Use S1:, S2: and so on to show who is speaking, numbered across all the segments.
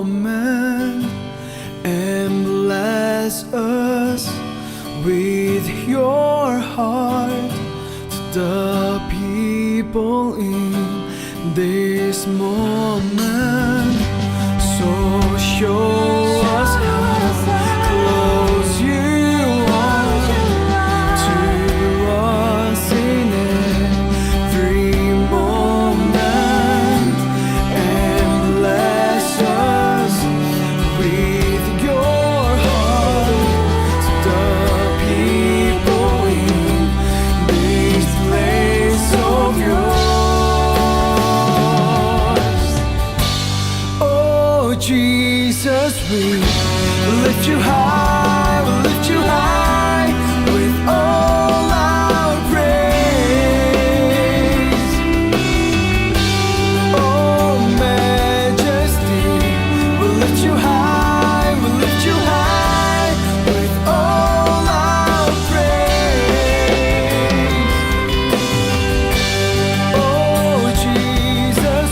S1: moment and bless us with your heart to the people in this moment. So show us how close you are to us in every moment, and bless us with your heart to the people in this place of yours. Oh Jesus, we lift you high, we lift you high with all our praise. Oh majesty, we lift you high, we lift you high with all our praise. Oh Jesus,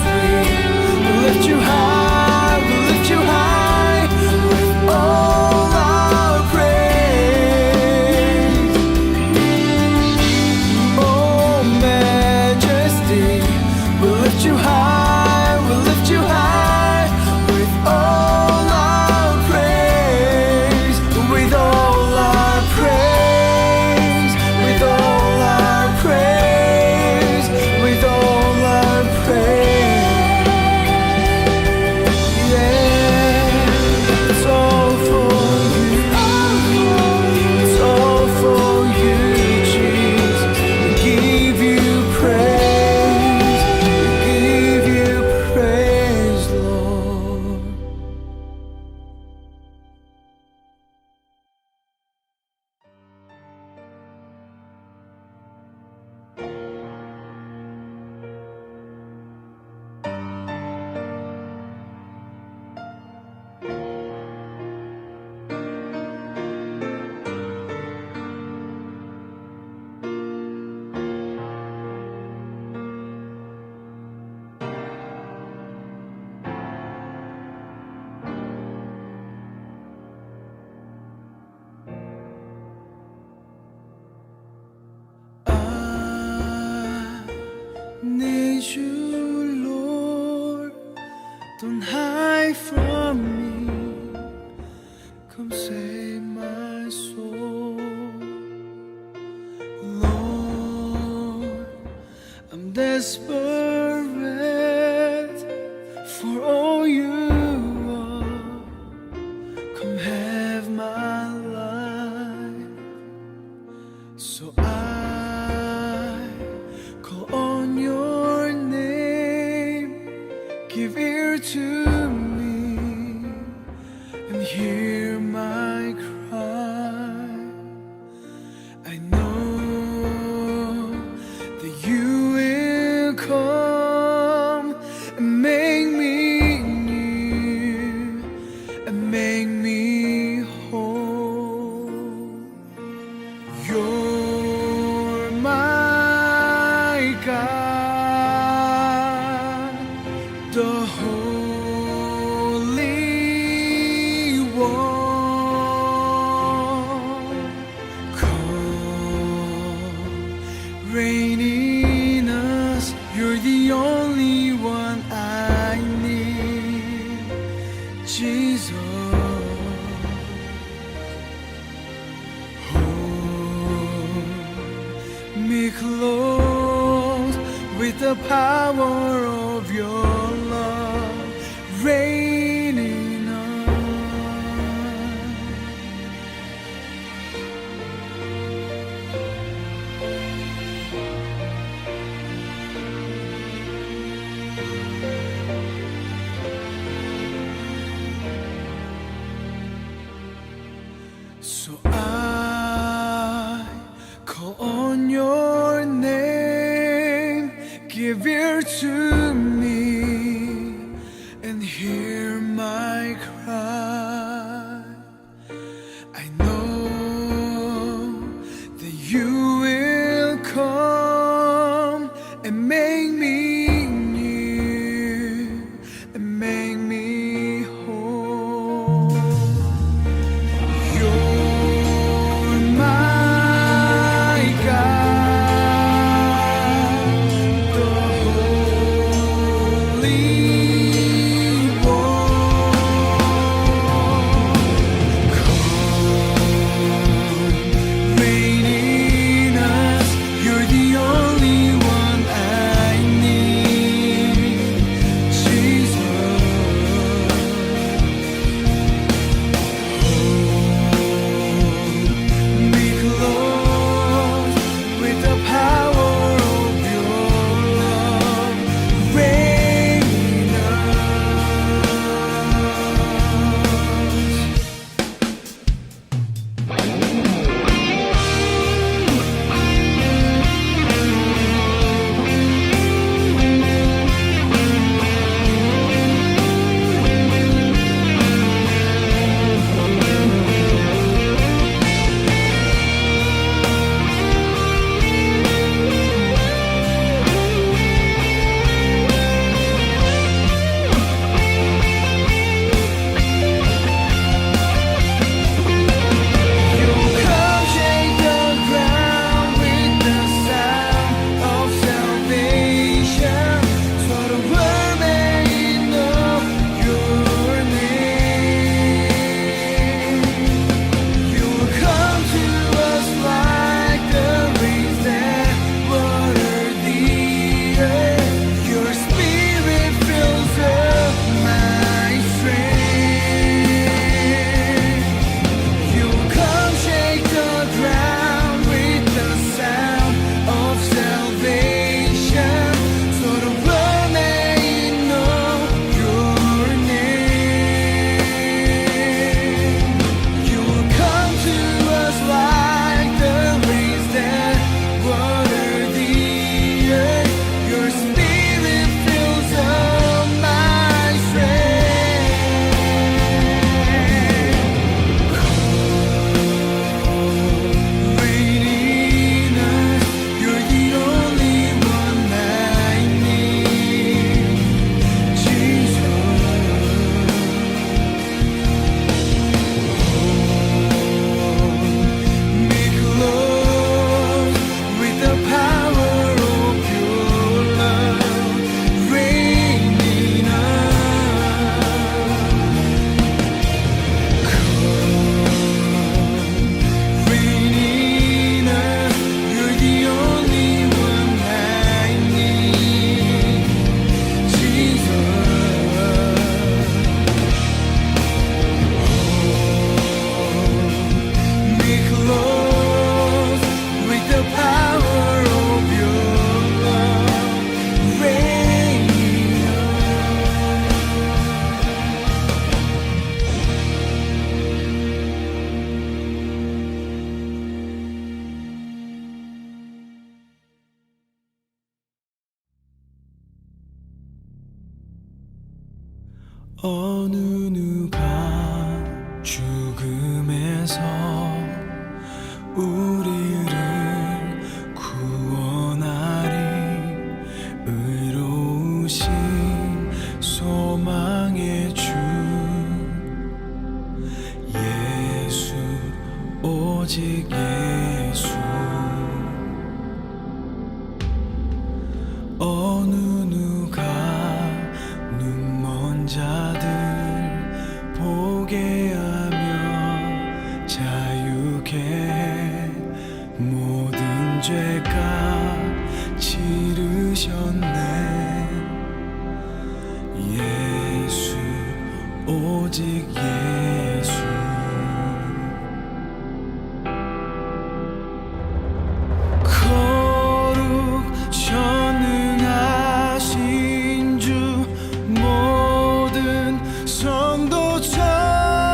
S1: we lift you high, we lift you high with all our praise. Oh majesty, we lift you high, we lift you high with all our praise, with all our praise, with all our praise, with all our praise. Yeah, it's all for you, it's all for you, Jesus. We give you praise, we give you praise, Lord. I need you, Lord. Don't hide from me. Come save my soul. Lord, I'm desperate for all you are. Come have my life. So I call on your name. Give ear to me and hear my cry. I know that you will come and make me new and make me whole. You're my God, the Holy One. Come, reign in us. You're the only one I need, Jesus. Hold me close with the power of your love, reign in us. So I call on your name. Give ear to me and hear my cry. I know that you will come and make me new and make me whole. 어느 누가 죽음에서 우리를 구원하리. 의로우신 소망의 주 예수, 오직 예수. 어느 누가 눈먼 자들 보게 하며 자유케 모든 죄값 치르셨네. 예수, 오직 예수. 거룩 전능하신 주 모든 성도 천사들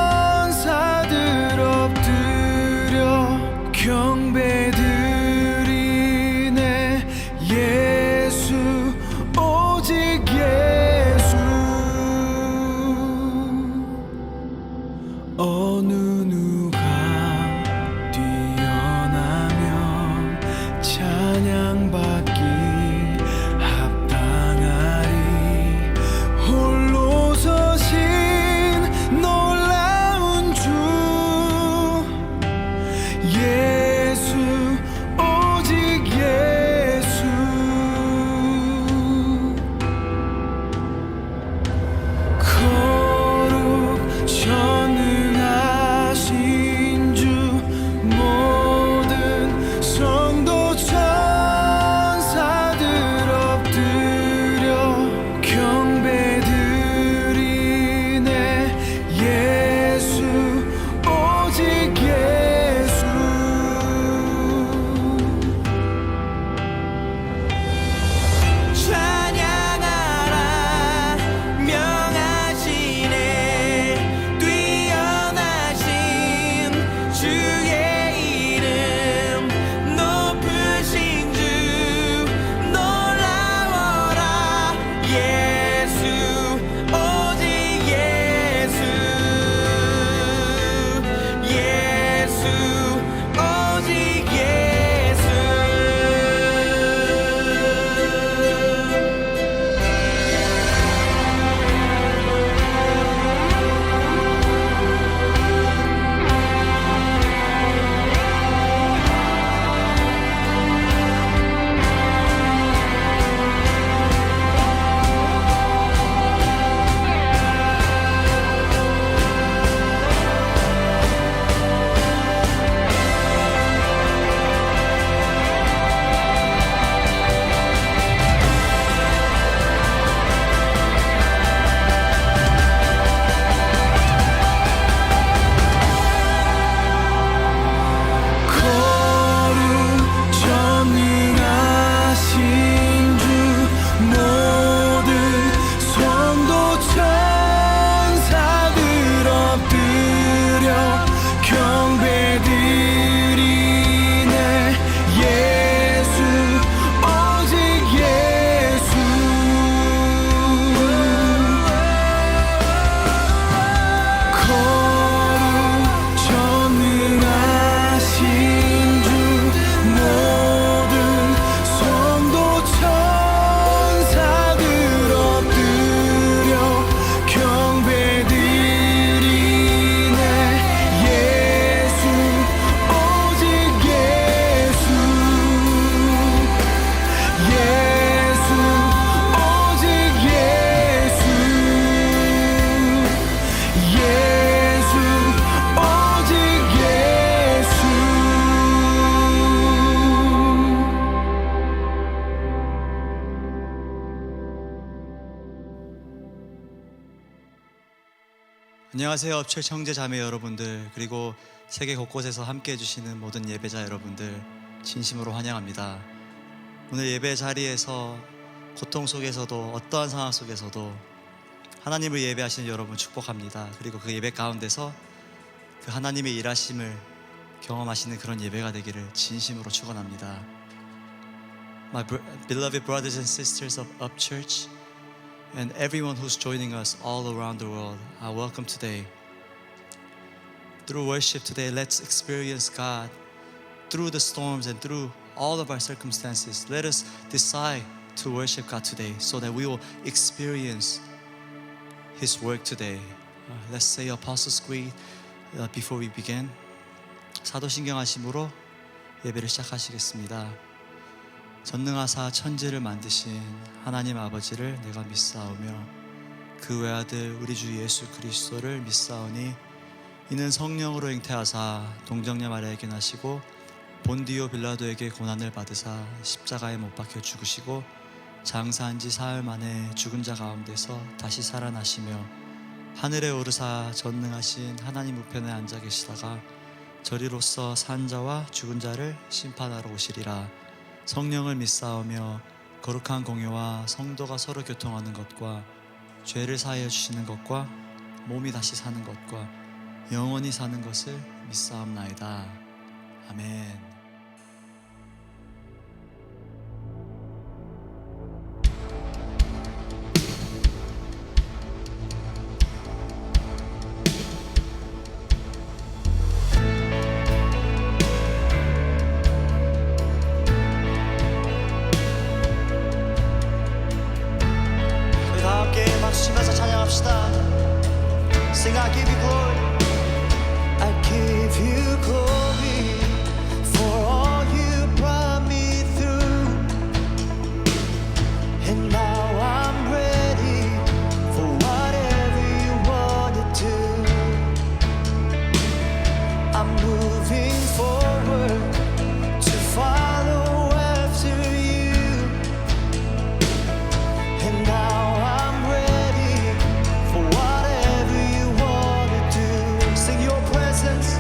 S1: 엎드려 경배드리네. 예수, 오직 예수. 어느 누가 뛰어나면 찬양받기 합당하리. 홀로 서신 놀라운 주 예수, 오직 예수. 거룩 전능하신 주 모든 성도 천사들 엎드려 경배드리네. 예수, 오직 예수. 찬양하라 명하시네. 뛰어나신 주의 이름 높으신 주 놀라워라. 예수, 오직 예수. 예수, 오직 예수. 거룩 전능하신 주 모든 성도 천사들 엎드려 경배드리네. 예수, 오직 예수. 거룩 전능하신 주 모든 성도 천사들 엎드려 경배드리네. 예수, 오직 예수. 예수, 오직 예수. 예수, 오직 예수.
S2: 안녕하세요. 업체 형제 자매 여러분들, 그리고 세계 곳곳에서 함께 해주시는 모든 예배자 여러분들 진심으로 환영합니다. 오늘 예배 자리에서 고통 속에서도 어떠한 상황 속에서도 하나님을 예배하시는 여러분 축복합니다. 그리고 그 예배 가운데서 그 하나님의 일하심을 경험하시는 그런 예배가 되기를 진심으로 축원합니다. My beloved brothers and sisters of Up Church, and everyone who's joining us all around the world are welcome today. Through worship today, let's experience God through the storms and through all of our circumstances. Let us decide to worship God today so that we will experience His work today. Let's say Apostles' Creed before we begin. 사도신경 하심으로 예배를 시작하시겠습니다. 전능하사 천지를 만드신 하나님 아버지를 내가 믿사오며 그 외아들 우리 주 예수 그리스도를 믿사오니 이는 성령으로 잉태하사 동정녀 마리아에게 나시고 본디오 빌라도에게 고난을 받으사 십자가에 못 박혀 죽으시고 장사한 지 사흘 만에 죽은 자 가운데서 다시 살아나시며 하늘에 오르사 전능하신 하나님 우편에 앉아 계시다가 저리로서 산 자와 죽은 자를 심판하러 오시리라. 성령을 믿사오며 거룩한 공유와 성도가 서로 교통하는 것과 죄를 사하여 주시는 것과 몸이 다시 사는 것과 영원히 사는 것을 믿사옵나이다. 아멘. 우리 다 함께 박수 치면서 찬양합시다. Sing I give you glory.
S1: I give you glory for all you brought me through, and now I'm ready for whatever you want to do. I'm moving forward to follow after you, and now I'm ready for whatever you want to do. Sing your presence.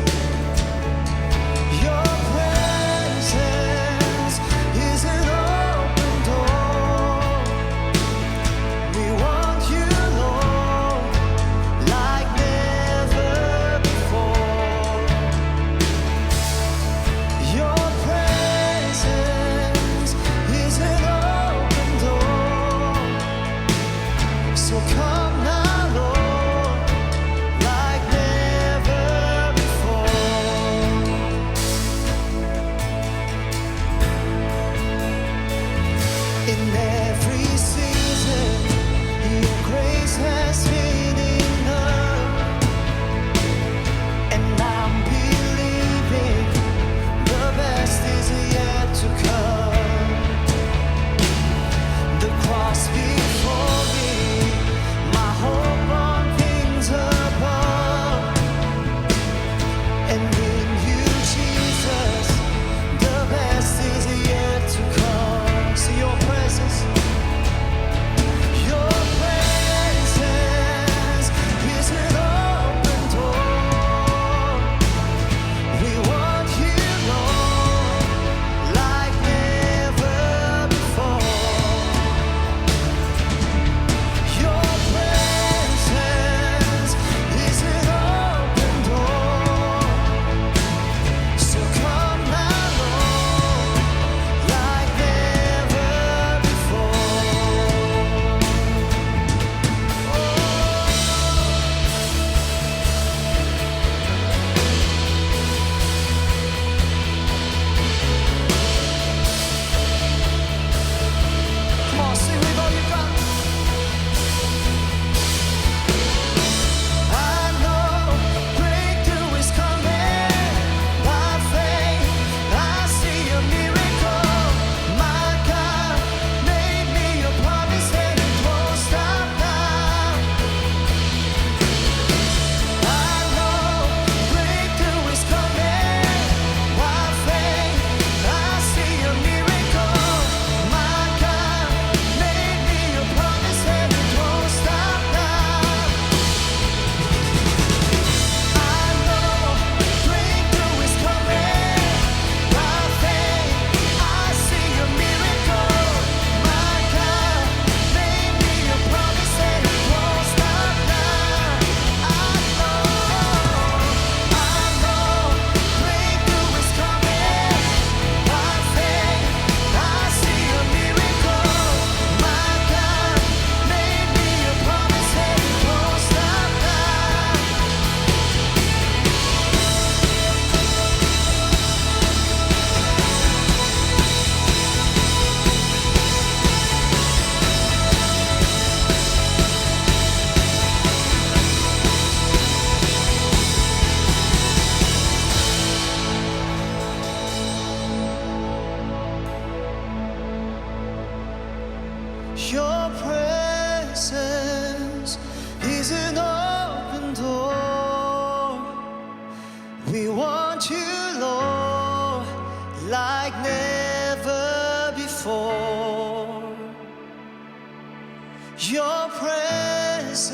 S1: presence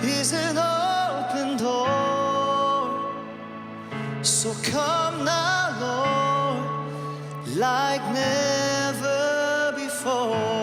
S1: is an open door. So come now, Lord, like never before.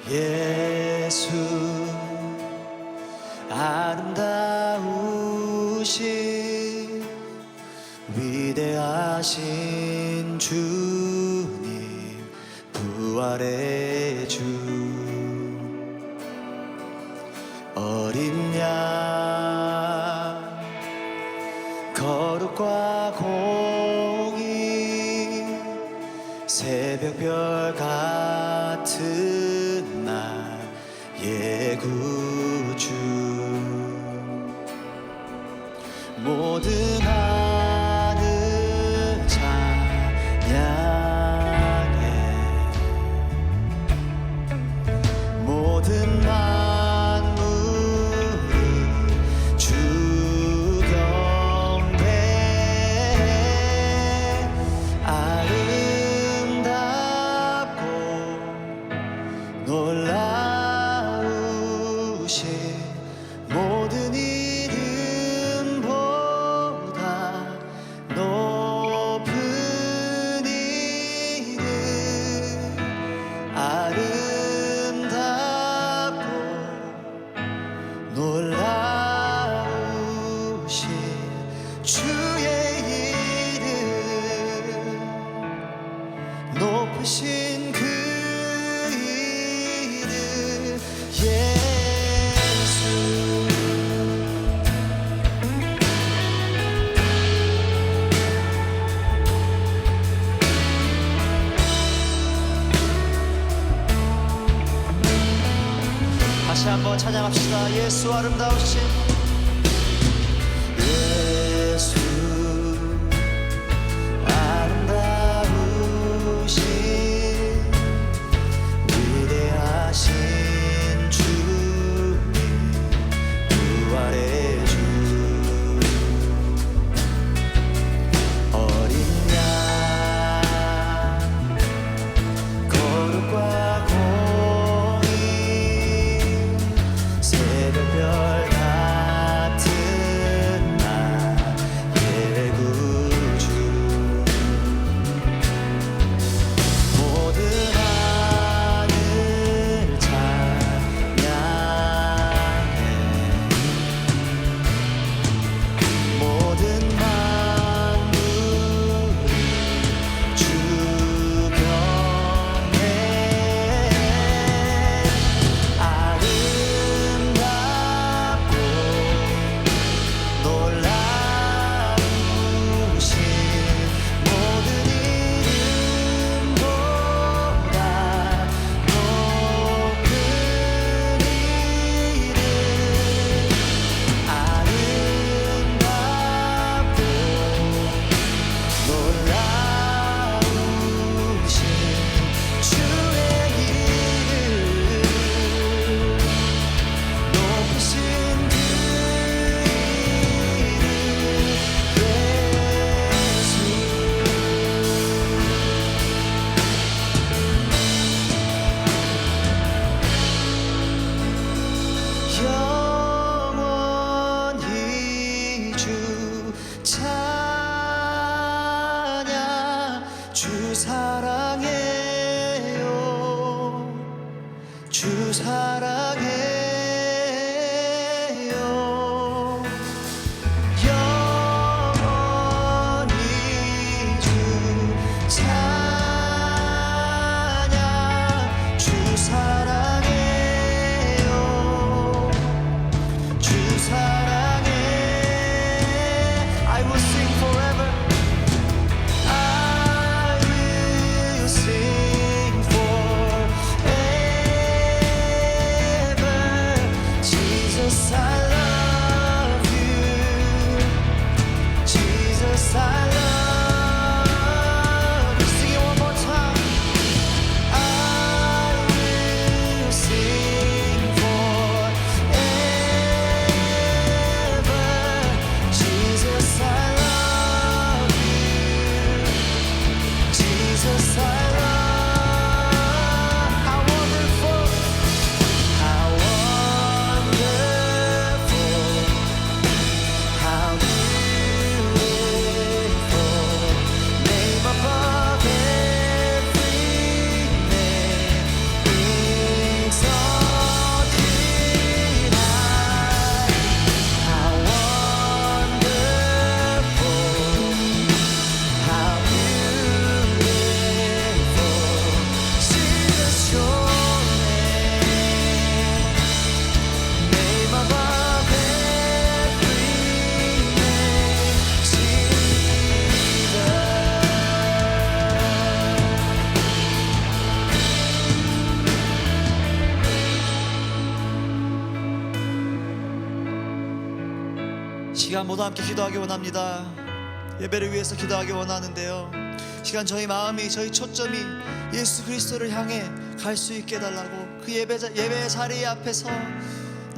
S1: 예수 아름다우신 위대하신 주님 부활의 주 어린 양 거룩과 공의 새벽별 같은 나의 구주 모든 하늘 찬양해 모든 만물이 주 경배해 아름답고 놀라우신 모든 이름보다 높은 이름 아름답고 놀라우신 주의 이름 높으신 그 이름 예수 다시 한번 찬양합시다. 예수 아름다우신 예수 아름다우신 위대하신 주님 부활의 주 어린 양 거룩과 공의 새벽별 같은 나의 구주 모든 하늘 찬양해 모든 만물이 주 경배해 아름답고 놀라우신 모든 이름보다 높은 이름 아름답고 놀라우신 주의 이름 높으신 그 이름 예수 영원히 주 찬양 주 사랑해요 주 사랑해요 영원히 주 찬양 주 사랑해요 주 사랑해 I will sing forever I will sing
S2: 시간 모두 함께 기도하기 원합니다. 예배를 위해서 기도하기 원하는데요, 시간 저희 마음이, 저희 초점이 예수 그리스도를 향해 갈 수 있게 해달라고, 그 예배 자리 앞에서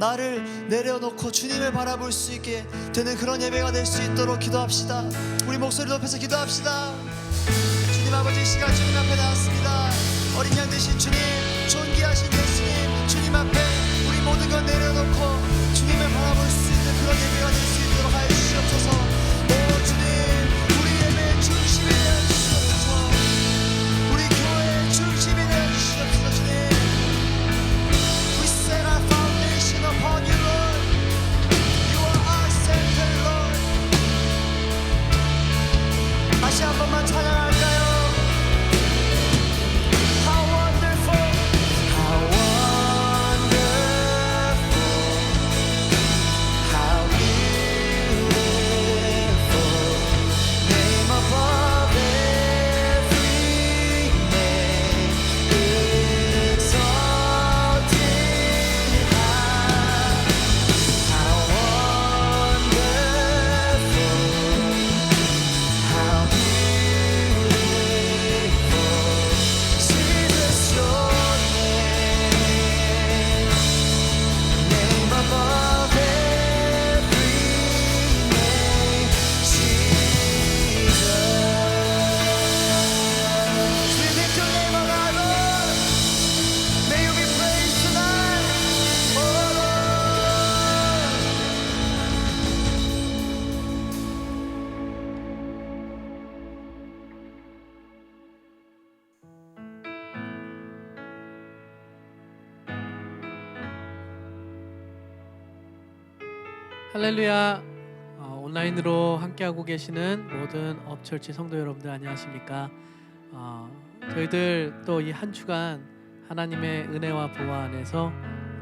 S2: 나를 내려놓고 주님을 바라볼 수 있게 되는 그런 예배가 될 수 있도록 기도합시다. 우리 목소리 높여서 기도합시다. 주님 아버지, 이 시간 주님 앞에 나왔습니다. 어린 양 되신 주님, 존귀하신 예수님, 주님 앞에 우리 모든 걸 내려놓고 주님을 바라볼 수 있는 그런 예배가 될 수 있도록 하여 주시옵소서. 오 주님, 우리 예배의 중심이 되어 주시옵소서. 우리 교회의 중심이 되어 주시옵소서. 주님, We set our foundation upon you, Lord. You are our center, Lord. 다시 한 번만 찬양할까요? How wonderful, how wonderful, how beautiful, name above every name, exalted high. How wonderful, how beautiful, Jesus, your name, name above every name, Jesus. We lift your name on high, Lord. May you be praised tonight, oh Lord.
S3: 할렐루야. 온라인으로 함께하고 계시는 모든 업철치 성도 여러분들 안녕하십니까? 저희들 또 이 한 주간 하나님의 은혜와 보호 안에서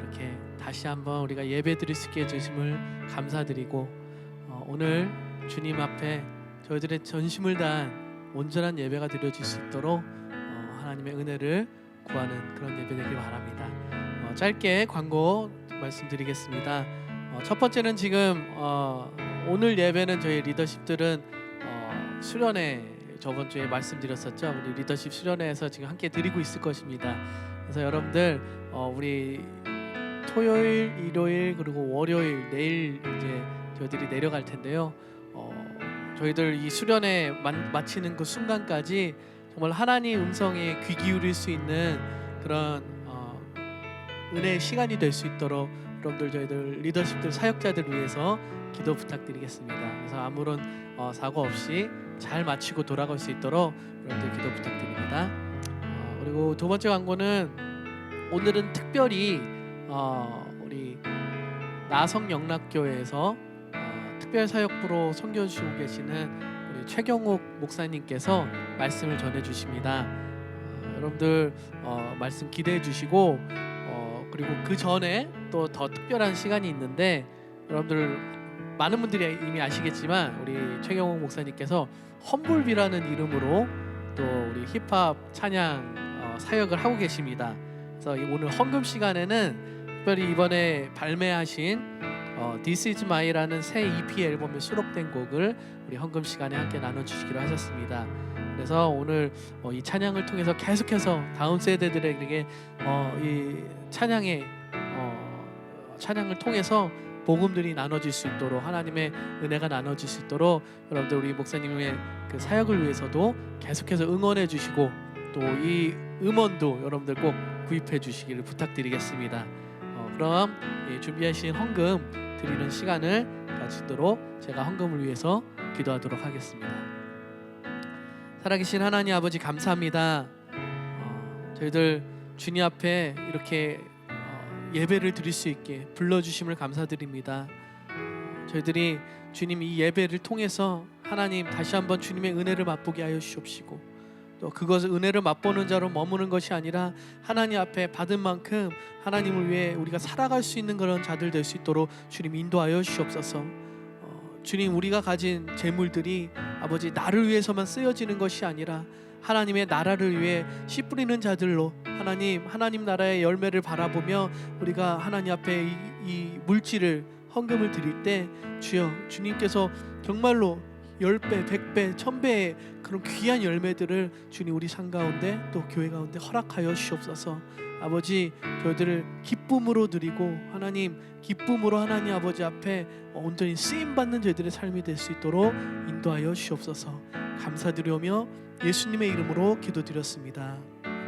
S3: 이렇게 다시 한번 우리가 예배드릴 수 있게 해주심을 감사드리고, 오늘 주님 앞에 저희들의 전심을 다한 온전한 예배가 드려질 수 있도록 하나님의 은혜를 구하는 그런 예배 되길 바랍니다. 짧게 광고 말씀드리겠습니다. 첫 번째는 지금 오늘 예배는 저희 리더십들은 수련회 저번 주에 말씀드렸었죠. 우리 리더십 수련회에서 지금 함께 드리고 있을 것입니다. 그래서 여러분들 우리 토요일, 일요일 그리고 월요일 내일 이제 저희들이 내려갈 텐데요. 저희들 이 수련회 마치는 그 순간까지 정말 하나님 음성에 귀 기울일 수 있는 그런 은혜의 시간이 될 수 있도록 여러분들 저희들 리더십들 사역자들을 위해서 기도 부탁드리겠습니다. 그래서 아무런 사고 없이 잘 마치고 돌아갈 수 있도록 여러분들 기도 부탁드립니다. 그리고 두 번째 광고는 오늘은 특별히 우리 나성영락교회에서 특별 사역부로 섬겨주시고 계시는 우리 최경옥 목사님께서 말씀을 전해주십니다. 여러분들 말씀 기대해 주시고, 그리고 그 전에 또 더 특별한 시간이 있는데, 여러분들 많은 분들이 이미 아시겠지만 우리 최경옥 목사님께서 험불비라는 이름으로 또 우리 힙합 찬양 사역을 하고 계십니다. 그래서 오늘 헌금 시간에는 특별히 이번에 발매하신 This Is My라는 새 EP 앨범에 수록된 곡을 우리 헌금 시간에 함께 나눠주시기로 하셨습니다. 그래서 오늘 이 찬양을 통해서 계속해서 다음 세대들에게 이 찬양을 통해서 복음들이 나눠질 수 있도록, 하나님의 은혜가 나눠질 수 있도록 여러분들 우리 목사님의 그 사역을 위해서도 계속해서 응원해 주시고, 또 이 음원도 여러분들 꼭 구입해 주시기를 부탁드리겠습니다. 그럼 준비하신 헌금 드리는 시간을 가지도록 제가 헌금을 위해서 기도하도록 하겠습니다. 살아계신 하나님 아버지, 감사합니다. 저희들 주님 앞에 이렇게 예배를 드릴 수 있게 불러주심을 감사드립니다. 저희들이 주님 이 예배를 통해서 하나님 다시 한번 주님의 은혜를 맛보게 하여 주시옵시고, 또 그것을 은혜를 맛보는 자로 머무는 것이 아니라 하나님 앞에 받은 만큼 하나님을 위해 우리가 살아갈 수 있는 그런 자들 될 수 있도록 주님 인도하여 주시옵소서. 주님, 우리가 가진 재물들이 아버지 나를 위해서만 쓰여지는 것이 아니라 하나님의 나라를 위해 씨 뿌리는 자들로 하나님 나라의 열매를 바라보며 우리가 하나님 앞에 이 물질을 헌금을 드릴 때 주여 주님께서 정말로 10배, 100배, 1000배의 그런 귀한 열매들을 주님 우리 상 가운데 또 교회 가운데 허락하여 주옵소서. 아버지 저희들을 기쁨으로 드리고 하나님 기쁨으로 하나님 아버지 앞에 온전히 쓰임받는 저희들의 삶이 될 수 있도록 인도하여 주옵소서. 감사드리오며 예수님의 이름으로 기도드렸습니다. 아멘.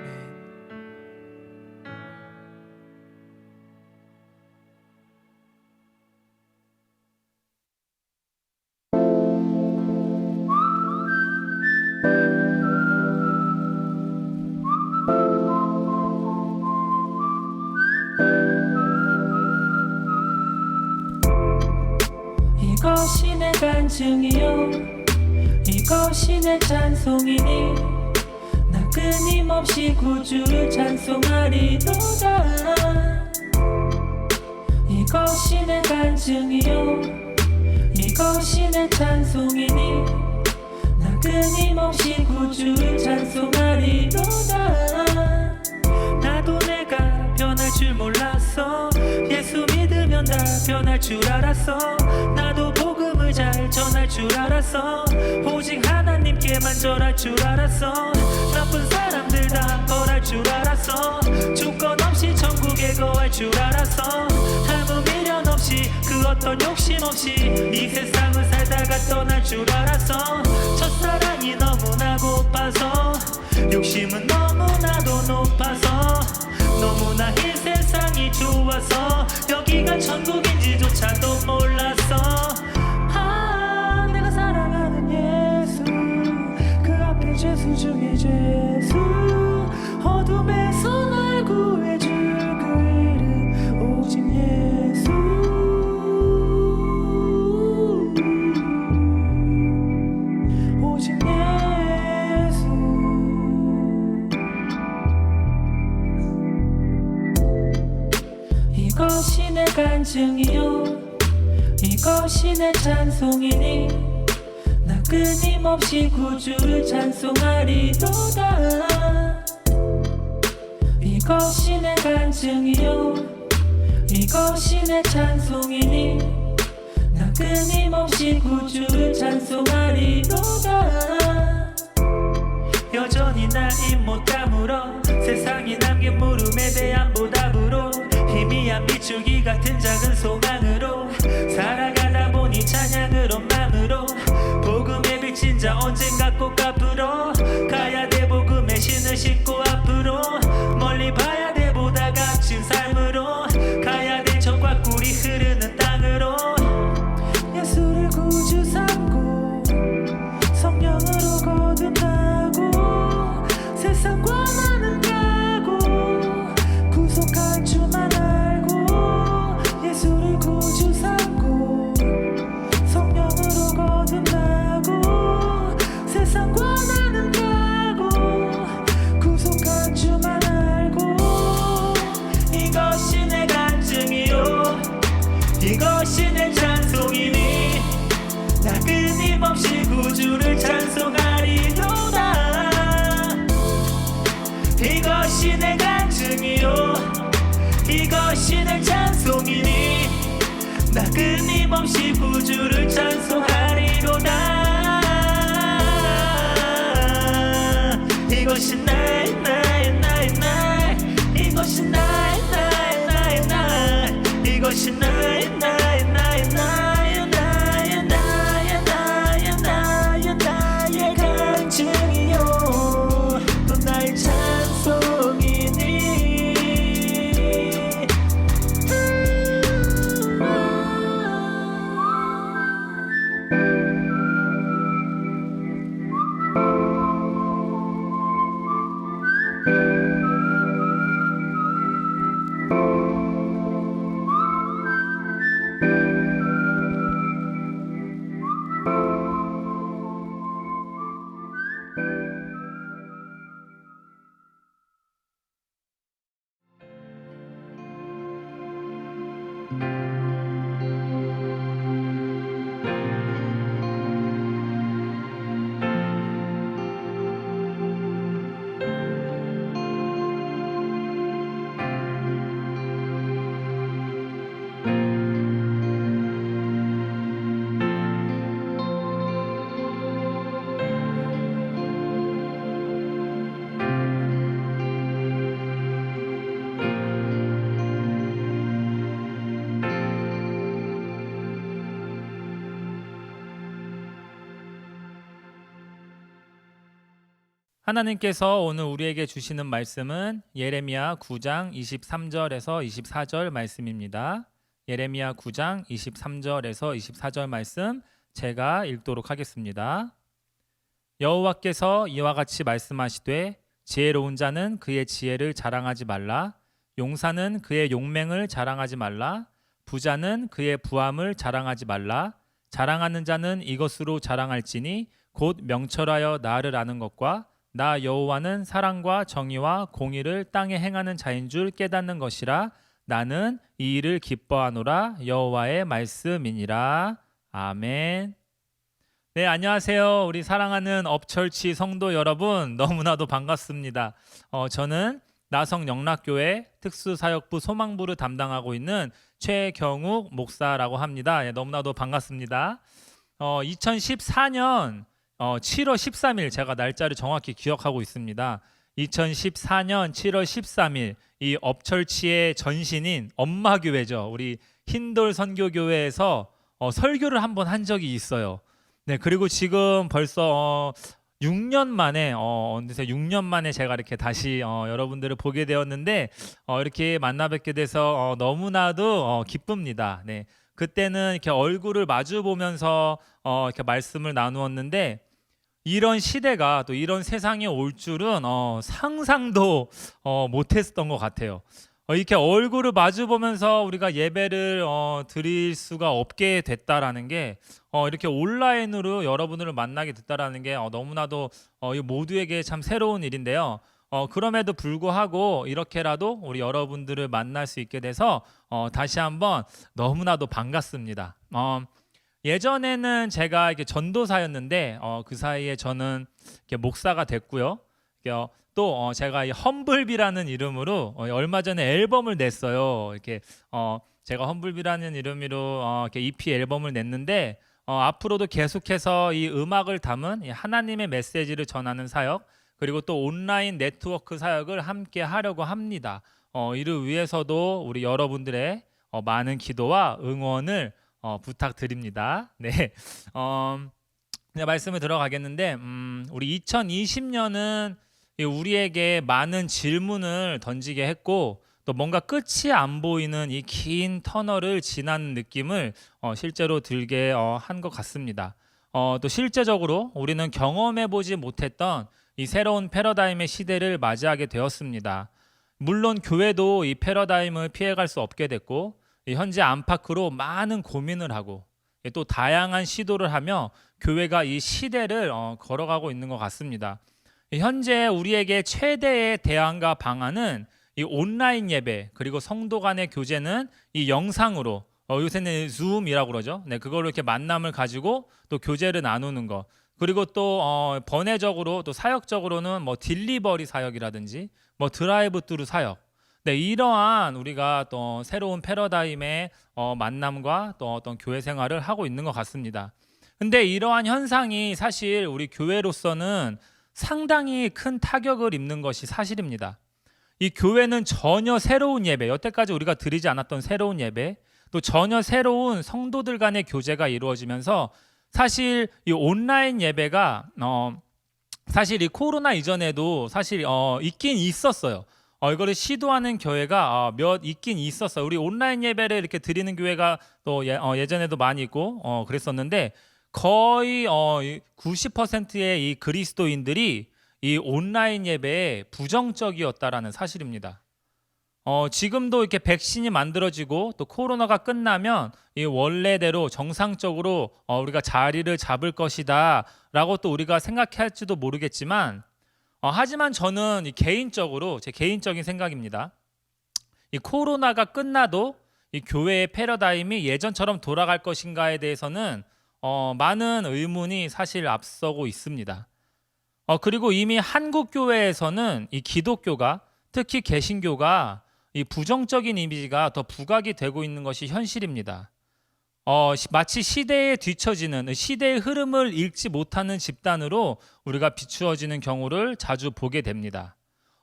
S4: 이것이 내 간증이요 이것이 내 찬송이니 나 끊임없이 구주를 찬송하리로다. 이것이 내 간증이요 이것이 내 찬송이니 나 끊임없이 구주를 찬송하리로다. 나도 내가 변할 줄 몰랐어. 예수 믿으면 다 변할 줄 알았어. 나도 복음을 잘 전할 줄 알았어. 오직 하나님께만 절할 줄 알았어. 나쁜 사람들 다 벌할 줄 알았어. 조건 없이 천국에 거할 줄 알았어. 아무 미련 없이 그 어떤 욕심 없이 이 세상을 살다가 떠날 줄 알았어. 첫사랑이 너무나 고파서 욕심은 너무나도 높아서 너무나 이 세상이 좋아서 여기가 천국인지조차도 몰랐어. 아 내가 사랑하는 예수 그 앞에 죄수 중에 죄수 어둠에서 날 구해줄 그 이름 오직 예수. 오직 예수. 이것이 내 간증이요 이것이 내 찬송이니 나 끊임없이 구주를 찬송하리로다. 이것이 내 간증이요 이것이 내 찬송이니 나 끊임없이 구주를 찬송하리로다. 여전히 날 입 못 다물어 세상이 남긴 물음에 대한 보답으로 희미한 비추기 같은 작은 소망으로 살아가다 보니 찬양으로 맘으로 복음에 비친 자 언젠가 꼭 앞으로 가야 돼. 복음의 신을 싣고 앞으로 멀리 봐야 돼. 보다 값진 삶으로 가야 돼. 적과 꿀이 흐르는 땅으로 예수를 구주 삼고 성령으로 거듭나고 세상과 나는 가고 구속한 주만 알고 예수를 구주 삼고 성령으로 거듭나고 세상과 나는 가고 구속한 주만 알고. 이것이 내 간증이요 이것이 내 찬송이니 나 끊임없이 구주를 찬송하리로다. 이것이 내 간증이요 이것이 내 찬송이니 나 끊임없이 구주를 찬송하리로다. 이것이 나의 이것이 나의 이것이 나의 간증이요 또 나의 찬송이니.
S5: 하나님께서 오늘 우리에게 주시는 말씀은 예레미야 9장 23절에서 24절 말씀입니다. 예레미야 9장 23절에서 24절 말씀 제가 읽도록 하겠습니다. 여호와께서 이와 같이 말씀하시되 지혜로운 자는 그의 지혜를 자랑하지 말라. 용사는 그의 용맹을 자랑하지 말라. 부자는 그의 부함을 자랑하지 말라. 자랑하는 자는 이것으로 자랑할지니 곧 명철하여 나를 아는 것과 나 여호와는 사랑과 정의와 공의를 땅에 행하는 자인 줄 깨닫는 것이라. 나는 이 일을 기뻐하노라. 여호와의 말씀이니라. 아멘. 네, 안녕하세요. 우리 사랑하는 업철치 성도 여러분, 너무나도 반갑습니다. 저는 나성 영락교회 특수사역부 소망부를 담당하고 있는 최경욱 목사라고 합니다. 너무나도 반갑습니다. 2014년 7월 13일 제가 날짜를 정확히 기억하고 있습니다. 2014년 7월 13일 이 업철치의 전신인 엄마교회죠. 우리 흰돌 선교교회에서 설교를 한번 한 적이 있어요. 네, 그리고 지금 벌써 6년 만에 어느새 6년 만에 제가 이렇게 다시 여러분들을 보게 되었는데 이렇게 만나 뵙게 돼서 너무나도 기쁩니다. 네, 그때는 이렇게 얼굴을 마주 보면서 이렇게 말씀을 나누었는데 이런 시대가 또 이런 세상이 올 줄은 상상도 못했던 것 같아요. 이렇게 얼굴을 마주 보면서 우리가 예배를 드릴 수가 없게 됐다라는 게 이렇게 온라인으로 여러분들을 만나게 됐다라는 게 너무나도 모두에게 참 새로운 일인데요. 그럼에도 불구하고 이렇게라도 우리 여러분들을 만날 수 있게 돼서 다시 한번 너무나도 반갑습니다. 예전에는 제가 이렇게 전도사였는데 그 사이에 저는 이렇게 목사가 됐고요. 또 제가 이 험블비라는 이름으로 얼마 전에 앨범을 냈어요. 이렇게 제가 험블비라는 이름으로 이렇게 EP 앨범을 냈는데 앞으로도 계속해서 이 음악을 담은 이 하나님의 메시지를 전하는 사역, 그리고 또 온라인 네트워크 사역을 함께 하려고 합니다. 이를 위해서도 우리 여러분들의 많은 기도와 응원을 부탁드립니다. 네, 말씀을 들어가겠는데 우리 2020년은 우리에게 많은 질문을 던지게 했고 또 뭔가 끝이 안 보이는 이 긴 터널을 지나는 느낌을 실제로 들게 한 것 같습니다. 또 실제적으로 우리는 경험해보지 못했던 이 새로운 패러다임의 시대를 맞이하게 되었습니다. 물론 교회도 이 패러다임을 피해갈 수 없게 됐고 현재 안팎으로 많은 고민을 하고 또 다양한 시도를 하며 교회가 이 시대를 걸어가고 있는 것 같습니다. 현재 우리에게 최대의 대안과 방안은 이 온라인 예배, 그리고 성도 간의 교제는 이 영상으로 요새는 줌이라고 그러죠. 네, 그걸로 이렇게 만남을 가지고 또 교제를 나누는 것. 그리고 또 번외적으로 또 사역적으로는 뭐 딜리버리 사역이라든지 뭐 드라이브 스루 사역. 네, 이러한 우리가 또 새로운 패러다임의 만남과 또 어떤 교회 생활을 하고 있는 것 같습니다. 근데 이러한 현상이 사실 우리 교회로서는 상당히 큰 타격을 입는 것이 사실입니다. 이 교회는 전혀 새로운 예배, 여태까지 우리가 드리지 않았던 새로운 예배, 또 전혀 새로운 성도들 간의 교제가 이루어지면서 사실 이 온라인 예배가 사실 이 코로나 이전에도 사실 있긴 있었어요. 이거를 시도하는 교회가 몇 있긴 있었어요. 우리 온라인 예배를 이렇게 드리는 교회가 또 예전에도 많이 있고 그랬었는데 거의 90%의 이 그리스도인들이 이 온라인 예배에 부정적이었다라는 사실입니다. 지금도 이렇게 백신이 만들어지고 또 코로나가 끝나면 이 원래대로 정상적으로 우리가 자리를 잡을 것이다라고 또 우리가 생각할지도 모르겠지만 하지만 저는 개인적으로 제 개인적인 생각입니다. 이 코로나가 끝나도 이 교회의 패러다임이 예전처럼 돌아갈 것인가에 대해서는 많은 의문이 사실 앞서고 있습니다. 그리고 이미 한국 교회에서는 이 기독교가 특히 개신교가 이 부정적인 이미지가 더 부각이 되고 있는 것이 현실입니다. 마치 시대에 뒤처지는 시대의 흐름을 읽지 못하는 집단으로 우리가 비추어지는 경우를 자주 보게 됩니다.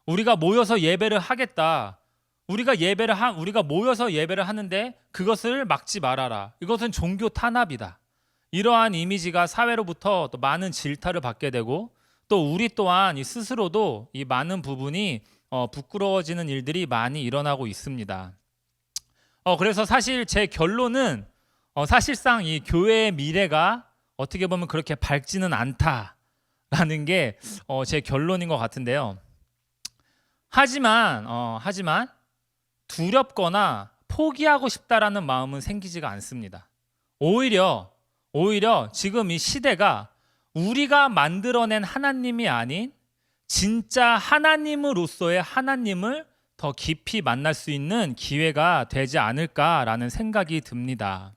S5: 우리가 모여서 예배를 하겠다. 우리가 모여서 예배를 하는데 그것을 막지 말아라. 이것은 종교 탄압이다. 이러한 이미지가 사회로부터 또 많은 질타를 받게 되고 또 우리 또한 이 스스로도 이 많은 부분이 부끄러워지는 일들이 많이 일어나고 있습니다. 그래서 사실 제 결론은 사실상 이 교회의 미래가 어떻게 보면 그렇게 밝지는 않다라는 게 제 결론인 것 같은데요. 하지만 두렵거나 포기하고 싶다라는 마음은 생기지가 않습니다. 오히려 지금 이 시대가 우리가 만들어낸 하나님이 아닌 진짜 하나님으로서의 하나님을 더 깊이 만날 수 있는 기회가 되지 않을까라는 생각이 듭니다.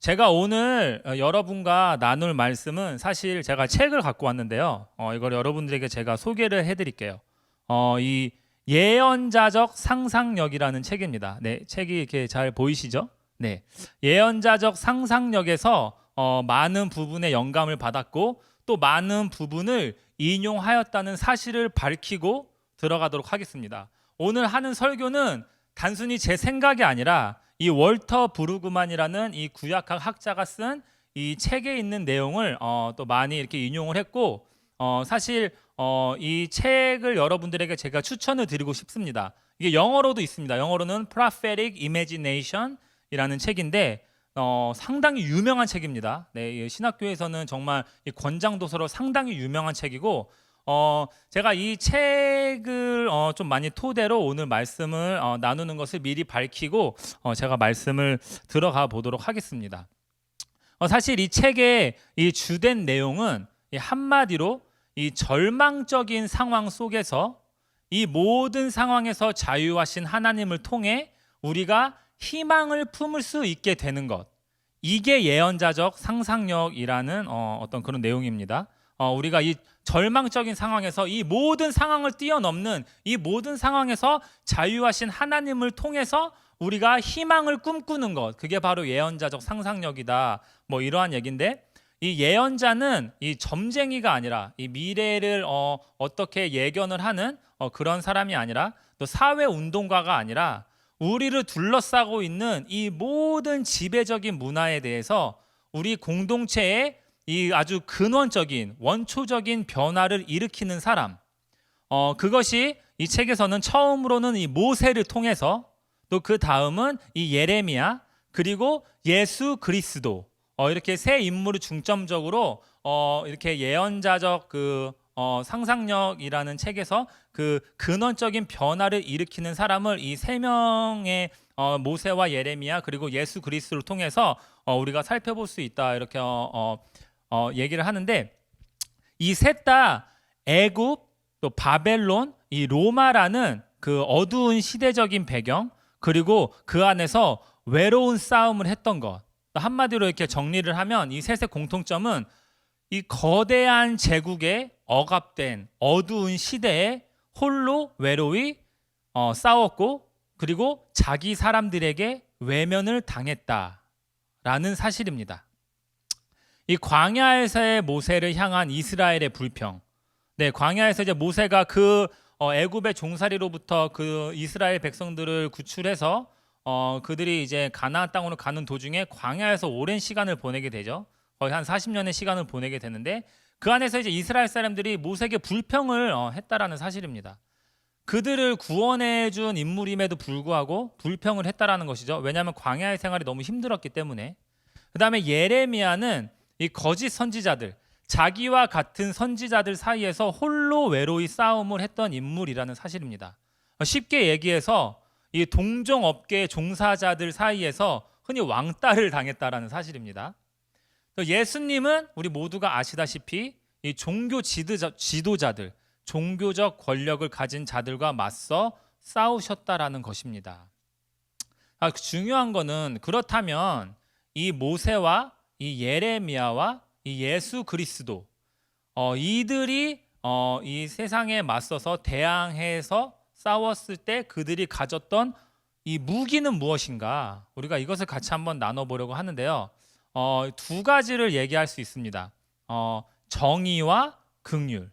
S5: 제가 오늘 여러분과 나눌 말씀은 사실 제가 책을 갖고 왔는데요. 이걸 여러분들에게 제가 소개를 해드릴게요. 이 예언자적 상상력이라는 책입니다. 네, 책이 이렇게 잘 보이시죠? 네, 예언자적 상상력에서 많은 부분의 영감을 받았고 또 많은 부분을 인용하였다는 사실을 밝히고 들어가도록 하겠습니다. 오늘 하는 설교는 단순히 제 생각이 아니라 이 월터 브루그만이라는 이 구약학 학자가 쓴 이 책에 있는 내용을 또 많이 이렇게 인용을 했고 사실 이 책을 여러분들에게 제가 추천을 드리고 싶습니다. 이게 영어로도 있습니다. 영어로는 Prophetic Imagination이라는 책인데 상당히 유명한 책입니다. 네, 신학교에서는 정말 이 권장 도서로 상당히 유명한 책이고 제가 이 책을 좀 많이 토대로 오늘 말씀을 나누는 것을 미리 밝히고 제가 말씀을 들어가 보도록 하겠습니다. 사실 이 책의 이 주된 내용은 이 한마디로 이 절망적인 상황 속에서 이 모든 상황에서 자유하신 하나님을 통해 우리가 희망을 품을 수 있게 되는 것, 이게 예언자적 상상력이라는 어떤 그런 내용입니다. 우리가 이 절망적인 상황에서 이 모든 상황을 뛰어넘는 이 모든 상황에서 자유하신 하나님을 통해서 우리가 희망을 꿈꾸는 것, 그게 바로 예언자적 상상력이다. 뭐 이러한 얘기인데, 이 예언자는 이 점쟁이가 아니라 이 미래를 어떻게 예견을 하는 그런 사람이 아니라 또 사회 운동가가 아니라 우리를 둘러싸고 있는 이 모든 지배적인 문화에 대해서 우리 공동체에 이 아주 근원적인 원초적인 변화를 일으키는 사람, 그것이 이 책에서는 처음으로는 이 모세를 통해서 또 그 다음은 이 예레미야 그리고 예수 그리스도 이렇게 세 인물을 중점적으로 이렇게 예언자적 그 상상력이라는 책에서 그 근원적인 변화를 일으키는 사람을 이 세 명의 모세와 예레미야 그리고 예수 그리스도를 통해서 우리가 살펴볼 수 있다 이렇게 얘기를 하는데, 이 셋 다 애굽 또 바벨론 이 로마라는 그 어두운 시대적인 배경 그리고 그 안에서 외로운 싸움을 했던 것, 한마디로 이렇게 정리를 하면 이 셋의 공통점은 이 거대한 제국에 억압된 어두운 시대에 홀로 외로이 싸웠고 그리고 자기 사람들에게 외면을 당했다라는 사실입니다. 이 광야에서의 모세를 향한 이스라엘의 불평. 네, 광야에서 이제 모세가 그 애굽의 종살이로부터 그 이스라엘 백성들을 구출해서 그들이 이제 가나안 땅으로 가는 도중에 광야에서 오랜 시간을 보내게 되죠. 거의 한 40년의 시간을 보내게 되는데, 그 안에서 이제 이스라엘 사람들이 모세에게 불평을 했다라는 사실입니다. 그들을 구원해 준 인물임에도 불구하고 불평을 했다라는 것이죠. 왜냐하면 광야의 생활이 너무 힘들었기 때문에. 그 다음에 예레미야는 이 거짓 선지자들, 자기와 같은 선지자들 사이에서 홀로 외로이 싸움을 했던 인물이라는 사실입니다. 쉽게 얘기해서 이 동종업계 종사자들 사이에서 흔히 왕따를 당했다라는 사실입니다. 예수님은 우리 모두가 아시다시피 이 종교 지도자들, 종교적 권력을 가진 자들과 맞서 싸우셨다라는 것입니다. 중요한 거는, 그렇다면 이 모세와 이 예레미야와 이 예수 그리스도 이들이 이 세상에 맞서서 대항해서 싸웠을 때 그들이 가졌던 이 무기는 무엇인가? 우리가 이것을 같이 한번 나눠보려고 하는데요. 두 가지를 얘기할 수 있습니다. 정의와 긍휼.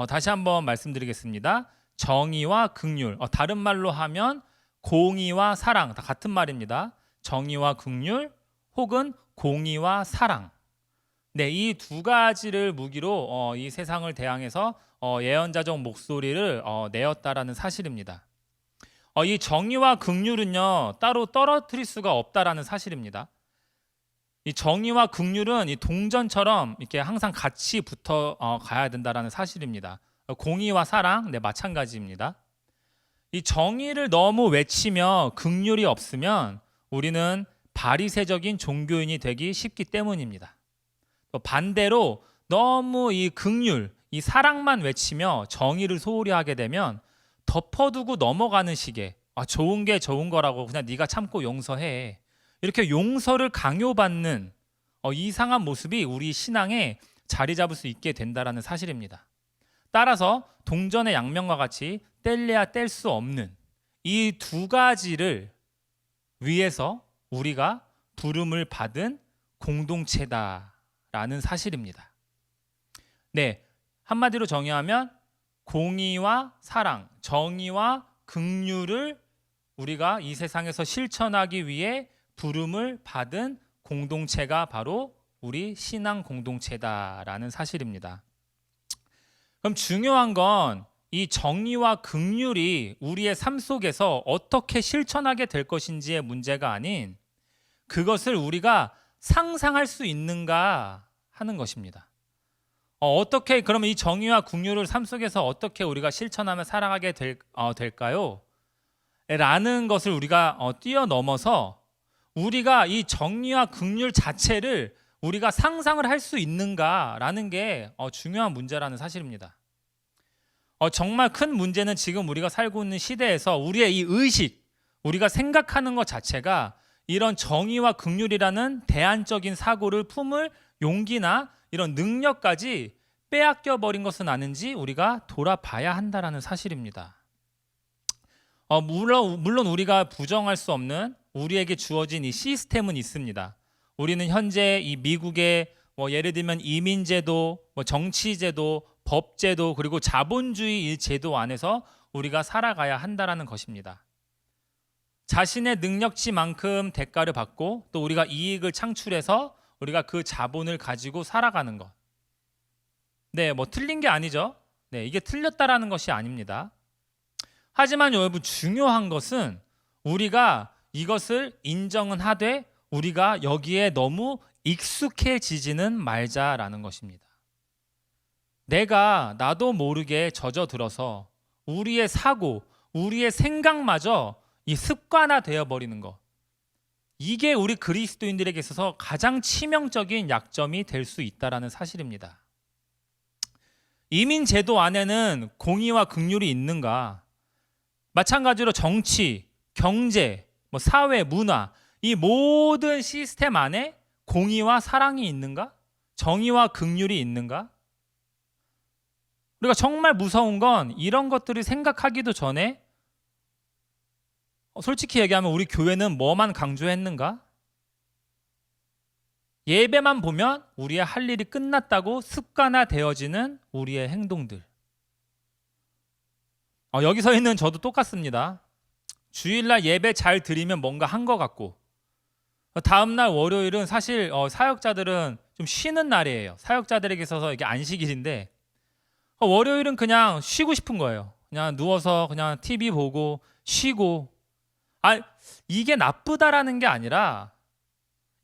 S5: 다시 한번 말씀드리겠습니다. 정의와 긍휼. 다른 말로 하면 공의와 사랑. 다 같은 말입니다. 정의와 긍휼 혹은 공의와 사랑. 네, 이 두 가지를 무기로 이 세상을 대항해서 예언자적 목소리를 내었다라는 사실입니다. 이 정의와 긍휼은요 따로 떨어뜨릴 수가 없다라는 사실입니다. 이 정의와 긍휼은 이 동전처럼 이렇게 항상 같이 붙어 가야 된다라는 사실입니다. 공의와 사랑, 네, 마찬가지입니다. 이 정의를 너무 외치며 긍휼이 없으면 우리는 바리새적인 종교인이 되기 쉽기 때문입니다. 또 반대로 너무 이 긍휼, 이 사랑만 외치며 정의를 소홀히 하게 되면 덮어두고 넘어가는 식의 좋은 게 좋은 거라고 그냥 네가 참고 용서해, 이렇게 용서를 강요받는 이상한 모습이 우리 신앙에 자리 잡을 수 있게 된다라는 사실입니다. 따라서 동전의 양면과 같이 뗄래야 뗄 수 없는 이 두 가지를 위해서 우리가 부름을 받은 공동체다라는 사실입니다. 네, 한마디로 정의하면 공의와 사랑, 정의와 긍휼을 우리가 이 세상에서 실천하기 위해 부름을 받은 공동체가 바로 우리 신앙 공동체다라는 사실입니다. 그럼 중요한 건 이 정의와 긍휼이 우리의 삶 속에서 어떻게 실천하게 될 것인지의 문제가 아닌 그것을 우리가 상상할 수 있는가 하는 것입니다. 어떻게 그러면 이 정의와 긍휼을 삶 속에서 어떻게 우리가 실천하며 살아가게 될까요? 라는 것을 우리가 뛰어넘어서 우리가 이 정의와 긍휼 자체를 우리가 상상을 할 수 있는가라는 게 중요한 문제라는 사실입니다. 정말 큰 문제는 지금 우리가 살고 있는 시대에서 우리의 이 의식, 우리가 생각하는 것 자체가 이런 정의와 긍휼이라는 대안적인 사고를 품을 용기나 이런 능력까지 빼앗겨 버린 것은 아닌지 우리가 돌아봐야 한다라는 사실입니다. 물론 우리가 부정할 수 없는 우리에게 주어진 이 시스템은 있습니다. 우리는 현재 이 미국의 예를 들면 이민제도, 정치제도, 법제도, 그리고 자본주의 이 제도 안에서 우리가 살아가야 한다라는 것입니다. 자신의 능력치만큼 대가를 받고 또 우리가 이익을 창출해서 우리가 그 자본을 가지고 살아가는 것. 네, 틀린 게 아니죠. 네, 이게 틀렸다라는 것이 아닙니다. 하지만 여러분, 중요한 것은 우리가 이것을 인정은 하되 우리가 여기에 너무 익숙해지지는 말자라는 것입니다. 나도 모르게 젖어들어서 우리의 사고, 우리의 생각마저 이 습관화되어 버리는 것. 이게 우리 그리스도인들에게 있어서 가장 치명적인 약점이 될 수 있다라는 사실입니다. 이민 제도 안에는 공의와 긍휼이 있는가? 마찬가지로 정치, 경제, 사회, 문화, 이 모든 시스템 안에 공의와 사랑이 있는가? 정의와 긍휼이 있는가? 우리가 정말 무서운 건 이런 것들을 생각하기도 전에 솔직히 얘기하면 우리 교회는 뭐만 강조했는가? 예배만 보면 우리의 할 일이 끝났다고 습관화되어지는 우리의 행동들. 여기서 있는 저도 똑같습니다. 주일날 예배 잘 드리면 뭔가 한 것 같고 다음날 월요일은 사실 사역자들은 좀 쉬는 날이에요. 사역자들에게 있어서 이게 안식일인데 월요일은 그냥 쉬고 싶은 거예요. 그냥 누워서 그냥 TV 보고 쉬고. 이게 나쁘다라는 게 아니라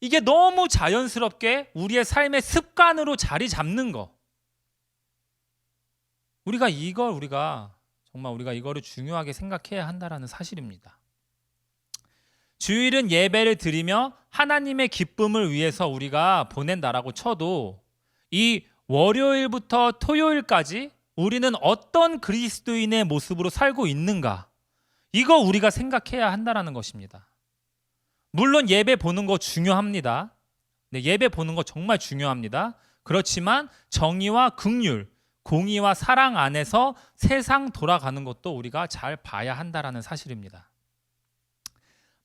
S5: 이게 너무 자연스럽게 우리의 삶의 습관으로 자리 잡는 거. 우리가 이거를 중요하게 생각해야 한다라는 사실입니다. 주일은 예배를 드리며 하나님의 기쁨을 위해서 우리가 보낸다라고 쳐도 이 월요일부터 토요일까지 우리는 어떤 그리스도인의 모습으로 살고 있는가? 이거 우리가 생각해야 한다라는 것입니다. 물론 예배 보는 거 중요합니다. 네, 예배 보는 거 정말 중요합니다. 그렇지만 정의와 긍휼, 공의와 사랑 안에서 세상 돌아가는 것도 우리가 잘 봐야 한다라는 사실입니다.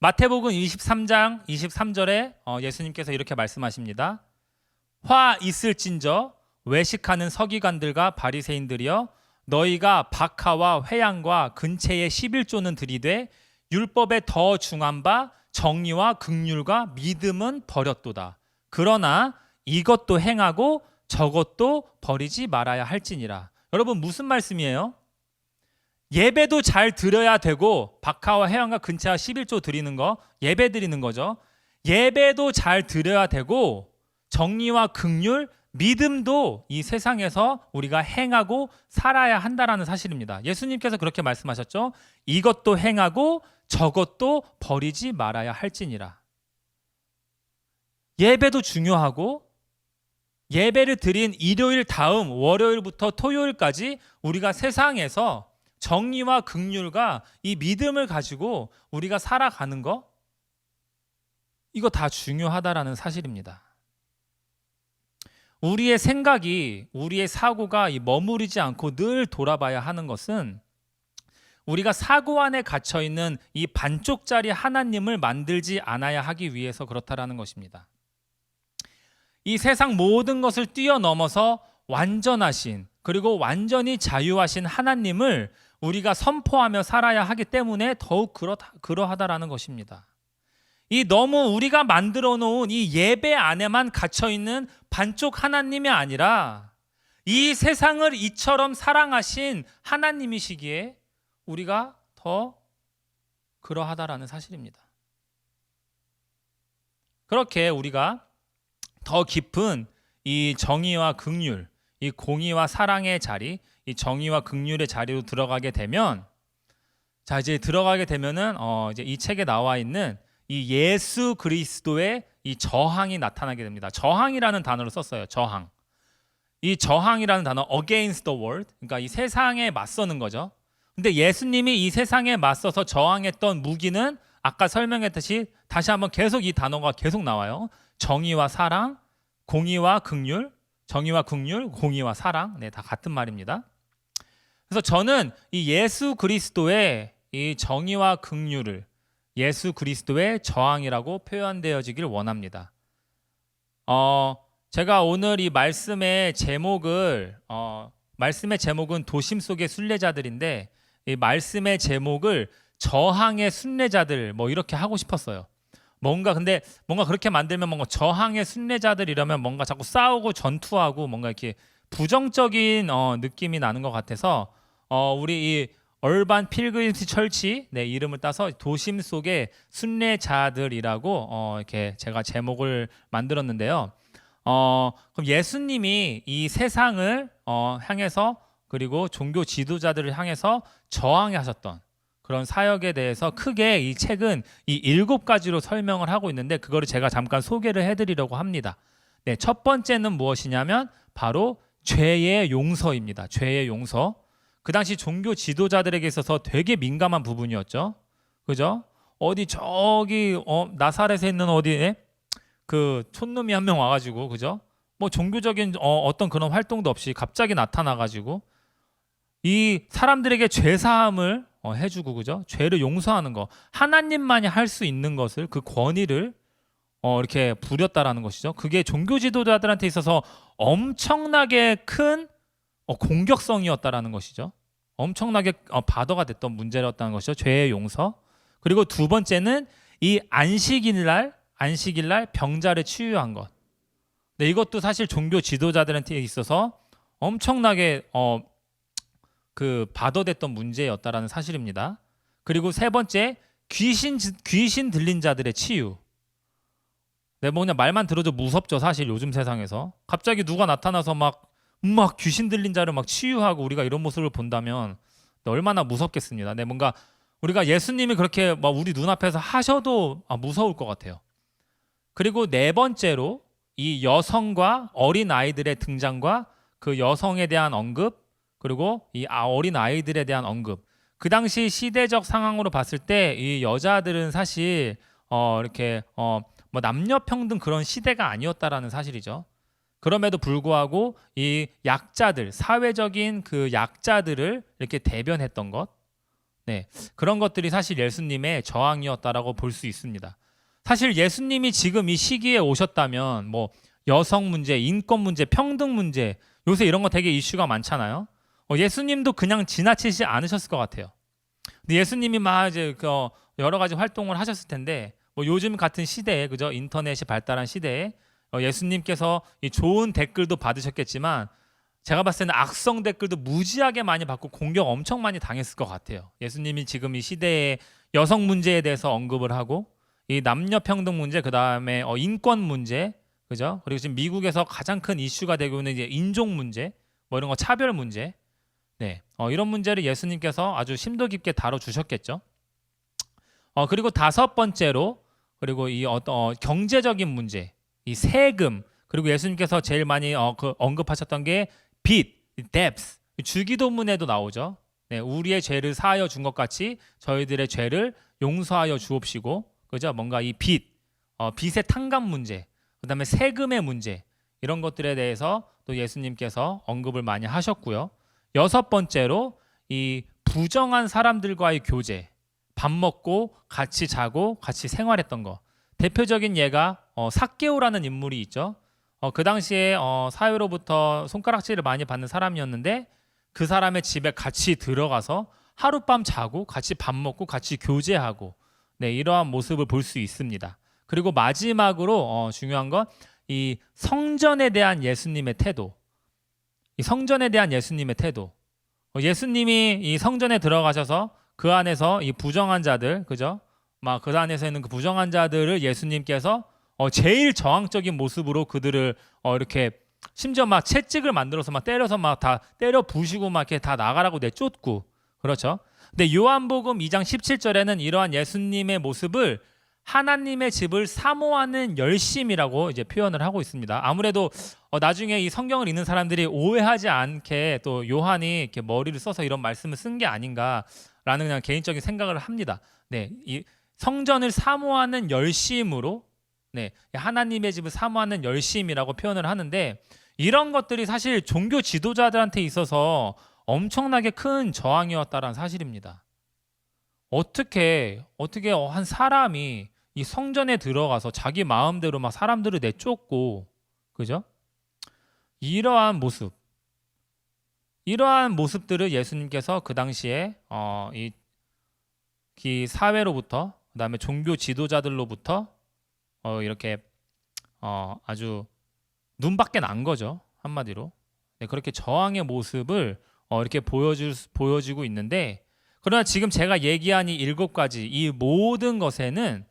S5: 마태복음 23장 23절에 예수님께서 이렇게 말씀하십니다. 화 있을진저 외식하는 서기관들과 바리새인들이여 너희가 박하와 회양과 근체의 11조는 들이되 율법에 더 중한 바 정의와 긍휼과 믿음은 버렸도다. 그러나 이것도 행하고 저것도 버리지 말아야 할지니라. 여러분 무슨 말씀이에요? 예배도 잘 드려야 되고 박하와 혜영과 근채와 11조 드리는 거 예배 드리는 거죠. 예배도 잘 드려야 되고 정의와 긍휼, 믿음도 이 세상에서 우리가 행하고 살아야 한다라는 사실입니다. 예수님께서 그렇게 말씀하셨죠. 이것도 행하고 저것도 버리지 말아야 할지니라. 예배도 중요하고 예배를 드린 일요일 다음 월요일부터 토요일까지 우리가 세상에서 정의와 긍휼과 이 믿음을 가지고 우리가 살아가는 거 이거 다 중요하다라는 사실입니다. 우리의 생각이 우리의 사고가 머무르지 않고 늘 돌아봐야 하는 것은 우리가 사고 안에 갇혀 있는 이 반쪽짜리 하나님을 만들지 않아야 하기 위해서 그렇다라는 것입니다. 이 세상 모든 것을 뛰어넘어서 완전하신 그리고 완전히 자유하신 하나님을 우리가 선포하며 살아야 하기 때문에 더욱 그러하다라는 것입니다. 이 너무 우리가 만들어 놓은 이 예배 안에만 갇혀 있는 반쪽 하나님이 아니라 이 세상을 이처럼 사랑하신 하나님이시기에 우리가 더 그러하다라는 사실입니다. 그렇게 우리가 더 깊은 이 정의와 긍휼, 이 공의와 사랑의 자리, 이 정의와 긍휼의 자리로 들어가게 되면, 자 이제 들어가게 되면은 이제 이 책에 나와 있는 이 예수 그리스도의 이 저항이 나타나게 됩니다. 저항이라는 단어를 썼어요. 저항. 이 저항이라는 단어 against the world, 그러니까 이 세상에 맞서는 거죠. 근데 예수님이 이 세상에 맞서서 저항했던 무기는 아까 설명했듯이 다시 한번 계속 이 단어가 계속 나와요. 정의와 사랑, 공의와 긍휼, 정의와 긍휼, 공의와 사랑, 네, 다 같은 말입니다. 그래서 저는 이 예수 그리스도의 이 정의와 긍휼을 예수 그리스도의 저항이라고 표현되어지길 원합니다. 제가 오늘 이 말씀의 제목은 도심 속의 순례자들인데 이 말씀의 제목을 저항의 순례자들 뭐 이렇게 하고 싶었어요. 근데 뭔가 그렇게 만들면 뭔가 저항의 순례자들 이러면 뭔가 자꾸 싸우고 전투하고 뭔가 이렇게 부정적인 느낌이 나는 것 같아서 우리 이 얼반 필그림스 철치 이름을 따서 도심 속의 순례자들이라고 이렇게 제가 제목을 만들었는데요. 그럼 예수님이 이 세상을 향해서 그리고 종교 지도자들을 향해서 저항하셨던 그런 사역에 대해서 크게 이 책은 이 7가지로 설명을 하고 있는데 그거를 제가 잠깐 소개를 해드리려고 합니다. 네, 첫 번째는 무엇이냐면 바로 죄의 용서입니다. 죄의 용서. 그 당시 종교 지도자들에게 있어서 되게 민감한 부분이었죠. 그죠? 어디 저기 나사렛에 있는 어디에 그 촌놈이 한 명 와가지고 그죠? 뭐 종교적인 어떤 그런 활동도 없이 갑자기 나타나가지고 이 사람들에게 죄 사함을 해주고 그죠? 죄를 용서하는 거 하나님만이 할 수 있는 것을 그 권위를 이렇게 부렸다라는 것이죠. 그게 종교 지도자들한테 있어서 엄청나게 큰 공격성이었다라는 것이죠. 엄청나게 바더가 됐던 문제였다는 것이죠. 죄의 용서. 그리고 두 번째는 이 안식일날 병자를 치유한 것. 네, 이것도 사실 종교 지도자들한테 있어서 엄청나게 그 바더됐던 문제였다라는 사실입니다. 그리고 세 번째 귀신 들린 자들의 치유. 네, 그냥 말만 들어도 무섭죠. 사실 요즘 세상에서 갑자기 누가 나타나서 막 귀신 들린 자를 막 치유하고 우리가 이런 모습을 본다면 얼마나 무섭겠습니다. 네, 뭔가 우리가 예수님이 그렇게 막 우리 눈앞에서 하셔도 무서울 것 같아요. 그리고 네 번째로 이 여성과 어린 아이들의 등장과 그 여성에 대한 언급 그리고 이 어린 아이들에 대한 언급. 그 당시 시대적 상황으로 봤을 때 이 여자들은 사실 이렇게 뭐 남녀 평등 그런 시대가 아니었다라는 사실이죠. 그럼에도 불구하고 이 약자들, 사회적인 그 약자들을 이렇게 대변했던 것, 네, 그런 것들이 사실 예수님의 저항이었다라고 볼 수 있습니다. 사실 예수님이 지금 이 시기에 오셨다면 뭐 여성 문제, 인권 문제, 평등 문제, 요새 이런 거 되게 이슈가 많잖아요. 예수님도 그냥 지나치지 않으셨을 것 같아요. 근데 예수님이 막 이제 여러 가지 활동을 하셨을 텐데 뭐 요즘 같은 시대에 그죠? 인터넷이 발달한 시대에 예수님께서 이 좋은 댓글도 받으셨겠지만 제가 봤을 때는 악성 댓글도 무지하게 많이 받고 공격 엄청 많이 당했을 것 같아요. 예수님이 지금 이 시대의 여성 문제에 대해서 언급을 하고 이 남녀 평등 문제, 그 다음에 인권 문제, 그죠? 그리고 지금 미국에서 가장 큰 이슈가 되고 있는 이제 인종 문제, 뭐 이런 거 차별 문제, 네, 이런 문제를 예수님께서 아주 심도 깊게 다뤄주셨겠죠. 그리고 다섯 번째로 그리고 이 경제적인 문제, 이 세금, 그리고 예수님께서 제일 많이 언급하셨던 게 빚, debts, 주기도문에도 나오죠. 네, 우리의 죄를 사하여 준 것 같이 저희들의 죄를 용서하여 주옵시고, 그죠? 뭔가 이 빚의 탕감 문제, 그다음에 세금의 문제, 이런 것들에 대해서 또 예수님께서 언급을 많이 하셨고요. 여섯 번째로 이 부정한 사람들과의 교제, 밥 먹고 같이 자고 같이 생활했던 거. 대표적인 예가 삭개오라는 인물이 있죠. 그 당시에 사회로부터 손가락질을 많이 받는 사람이었는데 그 사람의 집에 같이 들어가서 하룻밤 자고 같이 밥 먹고 같이 교제하고, 네, 이러한 모습을 볼 수 있습니다. 그리고 마지막으로 중요한 건 이 성전에 대한 예수님의 태도. 이 성전에 대한 예수님의 태도. 예수님이 이 성전에 들어가셔서 그 안에서 이 부정한 자들, 그죠? 막 그 안에서 있는 그 부정한 자들을 예수님께서 제일 저항적인 모습으로 그들을 이렇게 심지어 막 채찍을 만들어서 막 때려서 막 다 때려 부시고 막 이렇게 다 나가라고 내쫓고, 그렇죠? 근데 요한복음 2장 17절에는 이러한 예수님의 모습을 하나님의 집을 사모하는 열심이라고 이제 표현을 하고 있습니다. 아무래도 나중에 이 성경을 읽는 사람들이 오해하지 않게 또 요한이 이렇게 머리를 써서 이런 말씀을 쓴 게 아닌가라는 그냥 개인적인 생각을 합니다. 네, 이 성전을 사모하는 열심으로, 네, 하나님의 집을 사모하는 열심이라고 표현을 하는데, 이런 것들이 사실 종교 지도자들한테 있어서 엄청나게 큰 저항이었다라는 사실입니다. 어떻게 한 사람이 이 성전에 들어가서 자기 마음대로 막 사람들을 내쫓고, 그죠? 이러한 모습들을 예수님께서 그 당시에 이 사회로부터, 그다음에 종교 지도자들로부터 이렇게 아주 눈밖에 난 거죠, 한마디로. 네, 그렇게 저항의 모습을 이렇게 보여주고 있는데, 그러나 지금 제가 얘기한 이 7가지 이 모든 것에는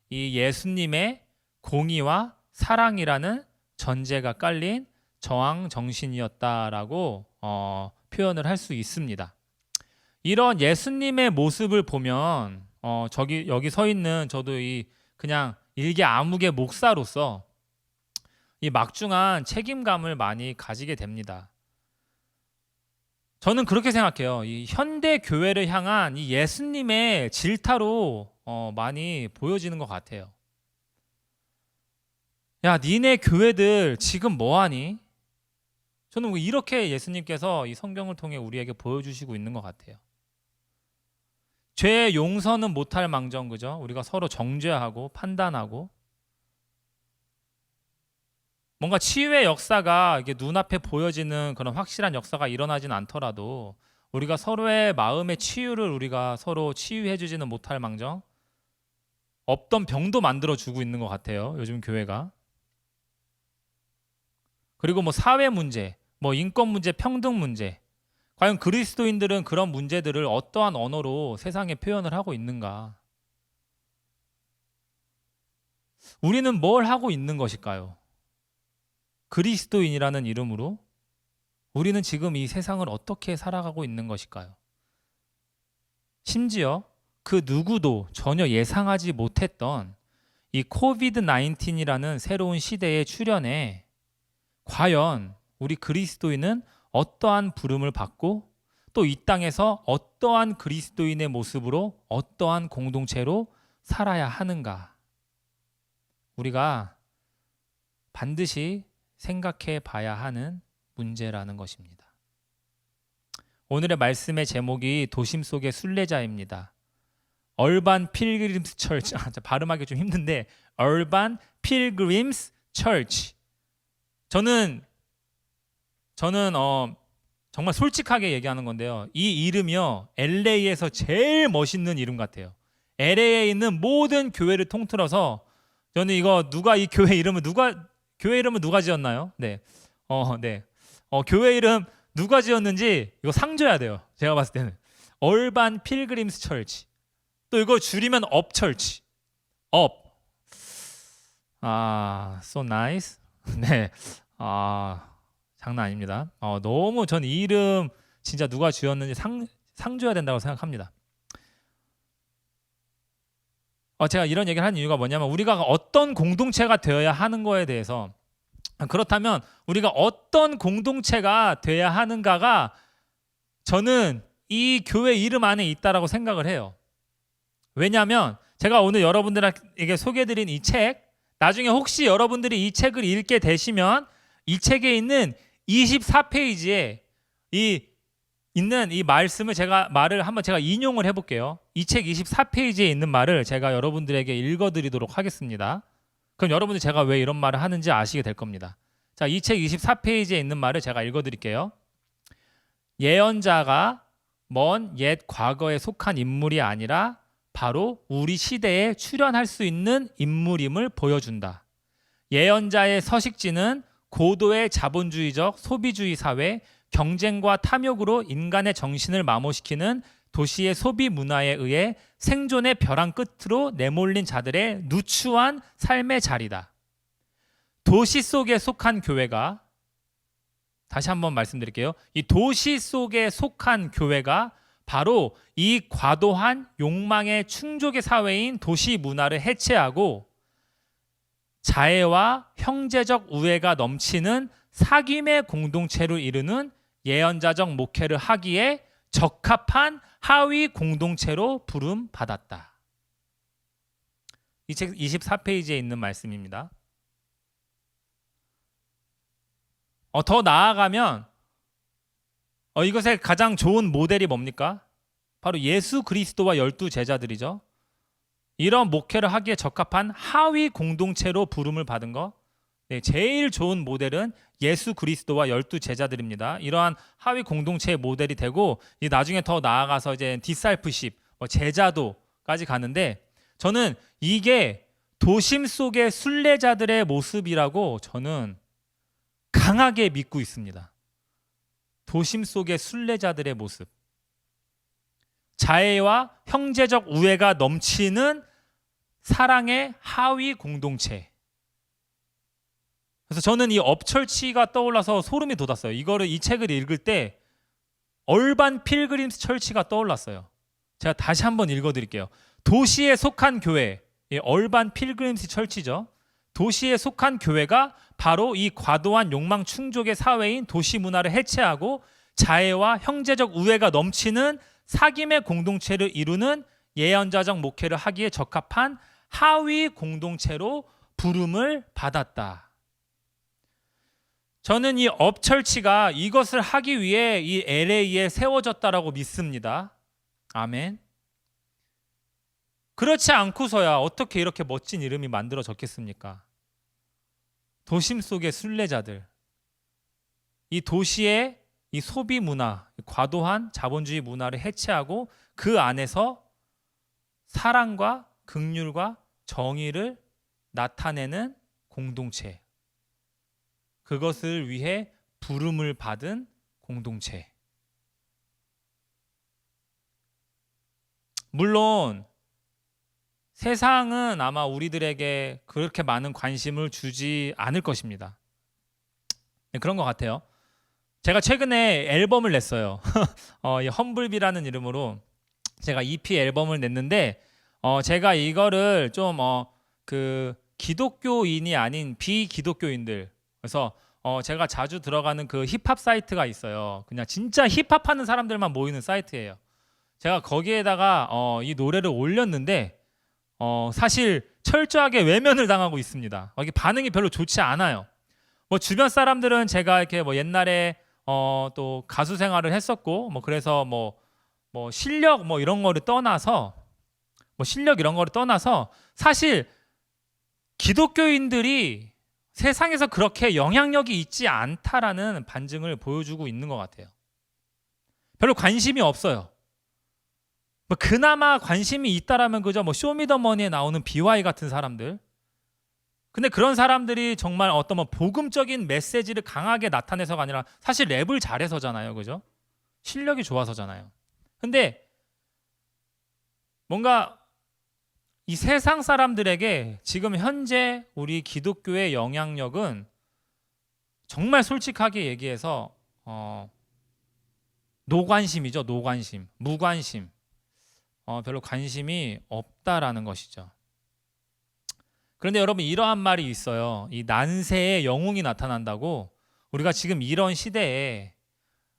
S5: 이 예수님의 공의와 사랑이라는 전제가 깔린 저항 정신이었다라고 표현을 할 수 있습니다. 이런 예수님의 모습을 보면 여기 서 있는 저도 그냥 일개 아무개 목사로서 이 막중한 책임감을 많이 가지게 됩니다. 저는 그렇게 생각해요. 이 현대 교회를 향한 이 예수님의 질타로 많이 보여지는 것 같아요. 야, 니네 교회들 지금 뭐하니? 저는 이렇게 예수님께서 이 성경을 통해 우리에게 보여주시고 있는 것 같아요. 죄 용서는 못할 망정, 그죠? 우리가 서로 정죄하고 판단하고, 뭔가 치유의 역사가 이게 눈앞에 보여지는 그런 확실한 역사가 일어나진 않더라도 우리가 서로의 마음의 치유를 우리가 서로 치유해주지는 못할 망정 없던 병도 만들어주고 있는 것 같아요, 요즘 교회가. 그리고 뭐 사회 문제, 뭐 인권 문제, 평등 문제, 과연 그리스도인들은 그런 문제들을 어떠한 언어로 세상에 표현을 하고 있는가? 우리는 뭘 하고 있는 것일까요? 그리스도인이라는 이름으로 우리는 지금 이 세상을 어떻게 살아가고 있는 것일까요? 심지어 그 누구도 전혀 예상하지 못했던 이 코비드 19이라는 새로운 시대의 출현에 과연 우리 그리스도인은 어떠한 부름을 받고 또 이 땅에서 어떠한 그리스도인의 모습으로 어떠한 공동체로 살아야 하는가? 우리가 반드시 생각해 봐야 하는 문제라는 것입니다. 오늘의 말씀의 제목이 도심 속의 순례자입니다. 얼반 필그림스 철치, 발음하기 좀 힘든데 얼반 필그림스 철치. 저는 정말 솔직하게 얘기하는 건데요. 이 이름이요, LA에서 제일 멋있는 이름 같아요. LA에 있는 모든 교회를 통틀어서 저는 이거 누가 이 교회 이름을 누가 교회 이름은 누가 지었나요? 네. 네. 교회 이름 누가 지었는지 이거 상 줘야 돼요. 제가 봤을 때는 얼반 필그림스 철치. 또 이거 줄이면 업철치. 업. so nice. 네. 장난 아닙니다. 너무 전 이 이름 진짜 누가 지었는지 상 줘야 된다고 생각합니다. 제가 이런 얘기를 하는 이유가 뭐냐면 우리가 어떤 공동체가 되어야 하는 거에 대해서 그렇다면 우리가 어떤 공동체가 돼야 하는가가 저는 이 교회 이름 안에 있다라고 생각을 해요. 왜냐하면 제가 오늘 여러분들에게 소개해드린 이 책, 나중에 혹시 여러분들이 이 책을 읽게 되시면 이 책에 있는 24페이지에 있는 이 말씀을 말을 한번 제가 인용을 해볼게요. 이 책 24페이지에 있는 말을 제가 여러분들에게 읽어드리도록 하겠습니다. 그럼 여러분들 제가 왜 이런 말을 하는지 아시게 될 겁니다. 자, 이 책 24페이지에 있는 말을 제가 읽어드릴게요. 예언자가 먼 옛 과거에 속한 인물이 아니라 바로 우리 시대에 출현할 수 있는 인물임을 보여준다. 예언자의 서식지는 고도의 자본주의적 소비주의 사회, 경쟁과 탐욕으로 인간의 정신을 마모시키는 도시의 소비 문화에 의해 생존의 벼랑 끝으로 내몰린 자들의 누추한 삶의 자리다. 도시 속에 속한 교회가, 다시 한번 말씀드릴게요. 이 도시 속에 속한 교회가 바로 이 과도한 욕망의 충족의 사회인 도시 문화를 해체하고 자애와 형제적 우애가 넘치는 사귐의 공동체를 이루는 예언자적 목회를 하기에 적합한 하위 공동체로 부름받았다. 이 책 24페이지에 있는 말씀입니다. 더 나아가면 이것의 가장 좋은 모델이 뭡니까? 바로 예수 그리스도와 12제자들이죠. 이런 목회를 하기에 적합한 하위 공동체로 부름을 받은 거, 제일 좋은 모델은 예수 그리스도와 12제자들입니다. 이러한 하위 공동체의 모델이 되고 나중에 더 나아가서 이제 디사이플십, 제자도까지 가는데 저는 이게 도심 속의 순례자들의 모습이라고 저는 강하게 믿고 있습니다. 도심 속의 순례자들의 모습. 자애와 형제적 우애가 넘치는 사랑의 하위 공동체. 그래서 저는 이 업철치가 떠올라서 소름이 돋았어요. 이 책을 읽을 때 얼반 필그림스 철치가 떠올랐어요. 제가 다시 한번 읽어드릴게요. 도시에 속한 교회, 얼반 필그림스 철치죠. 도시에 속한 교회가 바로 이 과도한 욕망 충족의 사회인 도시 문화를 해체하고 자애와 형제적 우애가 넘치는 사귐의 공동체를 이루는 예언자적 목회를 하기에 적합한 하위 공동체로 부름을 받았다. 저는 이 업철치가 이것을 하기 위해 이 LA에 세워졌다라고 믿습니다. 아멘. 그렇지 않고서야 어떻게 이렇게 멋진 이름이 만들어졌겠습니까? 도심 속의 순례자들, 이 도시의 이 소비 문화, 과도한 자본주의 문화를 해체하고 그 안에서 사랑과 긍휼과 정의를 나타내는 공동체, 그것을 위해 부름을 받은 공동체. 물론 세상은 아마 우리들에게 그렇게 많은 관심을 주지 않을 것입니다. 그런 것 같아요. 제가 최근에 앨범을 냈어요. 이 험블비라는 이름으로 제가 EP 앨범을 냈는데 제가 이거를 좀 그 기독교인이 아닌 비기독교인들, 그래서 제가 자주 들어가는 그 힙합 사이트가 있어요. 그냥 진짜 힙합하는 사람들만 모이는 사이트예요. 제가 거기에다가 이 노래를 올렸는데 사실 철저하게 외면을 당하고 있습니다. 여기 반응이 별로 좋지 않아요. 주변 사람들은 제가 이렇게 옛날에 또 가수 생활을 했었고 그래서 실력 이런 거를 떠나서 사실 기독교인들이 세상에서 그렇게 영향력이 있지 않다라는 반증을 보여주고 있는 것 같아요. 별로 관심이 없어요. 그나마 관심이 있다라면 그저 쇼미더머니에 나오는 BY 같은 사람들, 근데 그런 사람들이 정말 어떤 뭐 복음적인 메시지를 강하게 나타내서가 아니라 사실 랩을 잘해서잖아요. 그죠? 실력이 좋아서잖아요. 근데 뭔가 이 세상 사람들에게 지금 현재 우리 기독교의 영향력은 정말 솔직하게 얘기해서 노관심이죠. 노관심, 무관심, 별로 관심이 없다라는 것이죠. 그런데 여러분, 이러한 말이 있어요. 이 난세에 영웅이 나타난다고. 우리가 지금 이런 시대에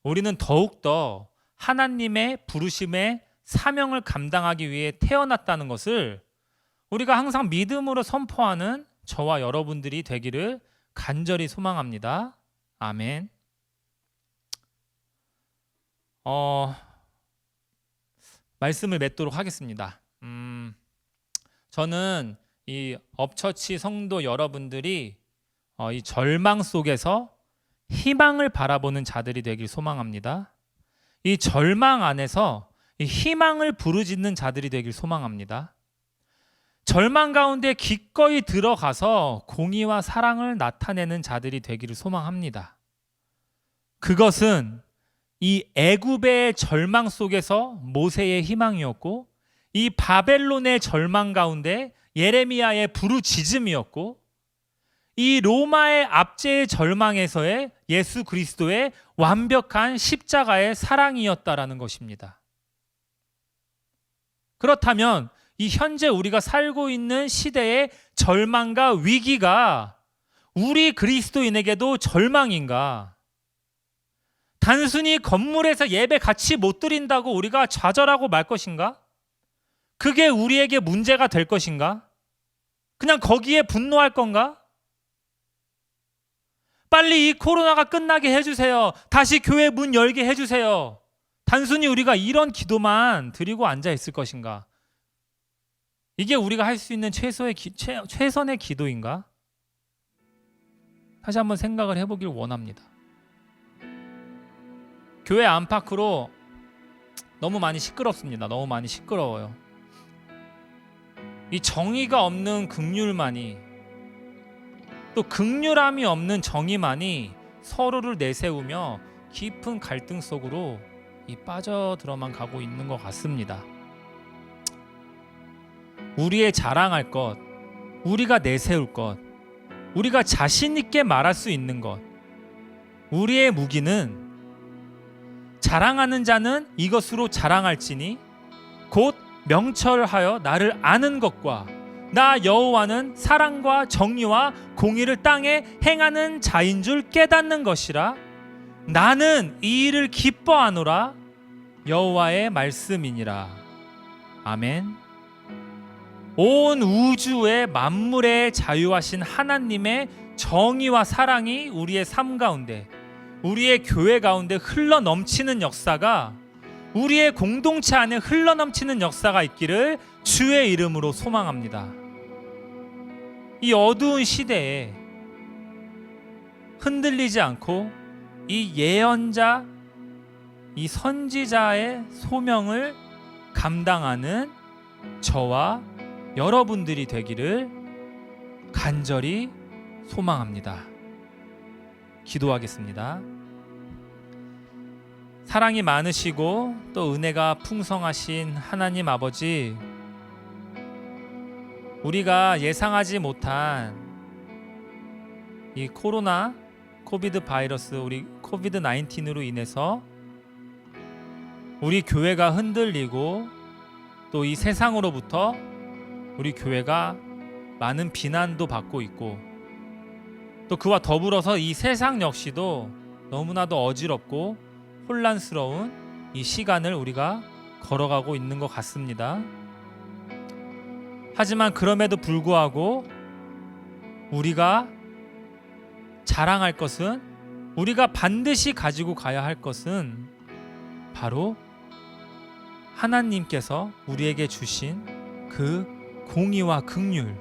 S5: 우리는 더욱더 하나님의 부르심의 사명을 감당하기 위해 태어났다는 것을 우리가 항상 믿음으로 선포하는 저와 여러분들이 되기를 간절히 소망합니다. 아멘. 말씀을 맺도록 하겠습니다. 저는 이 업처치 성도 여러분들이 이 절망 속에서 희망을 바라보는 자들이 되길 소망합니다. 이 절망 안에서 이 희망을 부르짖는 자들이 되길 소망합니다. 절망 가운데 기꺼이 들어가서 공의와 사랑을 나타내는 자들이 되기를 소망합니다. 그것은 이 애굽의 절망 속에서 모세의 희망이었고, 이 바벨론의 절망 가운데 예레미야의 부르짖음이었고, 이 로마의 압제의 절망에서의 예수 그리스도의 완벽한 십자가의 사랑이었다라는 것입니다. 그렇다면 이 현재 우리가 살고 있는 시대의 절망과 위기가 우리 그리스도인에게도 절망인가? 단순히 건물에서 예배 같이 못 드린다고 우리가 좌절하고 말 것인가? 그게 우리에게 문제가 될 것인가? 그냥 거기에 분노할 건가? 빨리 이 코로나가 끝나게 해주세요. 다시 교회 문 열게 해주세요. 단순히 우리가 이런 기도만 드리고 앉아 있을 것인가? 이게 우리가 할 수 있는 최선의 기도인가? 다시 한번 생각을 해보길 원합니다. 교회 안팎으로 너무 많이 시끄럽습니다. 너무 많이 시끄러워요. 이 정의가 없는 긍휼만이, 또 긍휼함이 없는 정의만이 서로를 내세우며 깊은 갈등 속으로 빠져들어만 가고 있는 것 같습니다. 우리의 자랑할 것, 우리가 내세울 것, 우리가 자신 있게 말할 수 있는 것, 우리의 무기는 자랑하는 자는 이것으로 자랑할지니 곧 명철하여 나를 아는 것과 나 여호와는 사랑과 정의와 공의를 땅에 행하는 자인 줄 깨닫는 것이라. 나는 이 일을 기뻐하노라. 여호와의 말씀이니라. 아멘. 온 우주의 만물에 자유하신 하나님의 정의와 사랑이 우리의 삶 가운데, 우리의 교회 가운데 흘러넘치는 역사가, 우리의 공동체 안에 흘러넘치는 역사가 있기를 주의 이름으로 소망합니다. 이 어두운 시대에 흔들리지 않고 이 예언자, 이 선지자의 소명을 감당하는 저와 여러분들이 되기를 간절히 소망합니다. 기도하겠습니다. 사랑이 많으시고 또 은혜가 풍성하신 하나님 아버지, 우리가 예상하지 못한 이 코비드 바이러스, 우리 코비드 19으로 인해서 우리 교회가 흔들리고 또 이 세상으로부터 우리 교회가 많은 비난도 받고 있고, 또 그와 더불어서 이 세상 역시도 너무나도 어지럽고 혼란스러운 이 시간을 우리가 걸어가고 있는 것 같습니다. 하지만 그럼에도 불구하고 우리가 자랑할 것은, 우리가 반드시 가지고 가야 할 것은 바로 하나님께서 우리에게 주신 그 공의와 긍휼,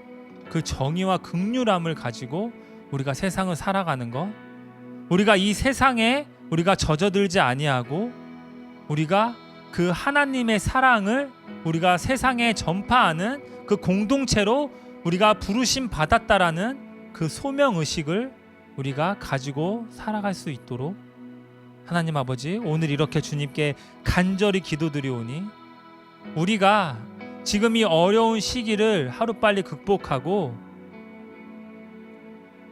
S5: 그 정의와 긍휼함을 가지고 우리가 세상을 살아가는 것, 우리가 이 세상에 우리가 젖어들지 아니하고 우리가 그 하나님의 사랑을 우리가 세상에 전파하는 그 공동체로 우리가 부르심 받았다라는 그 소명 의식을 우리가 가지고 살아갈 수 있도록 하나님 아버지, 오늘 이렇게 주님께 간절히 기도드리오니 우리가 지금 이 어려운 시기를 하루빨리 극복하고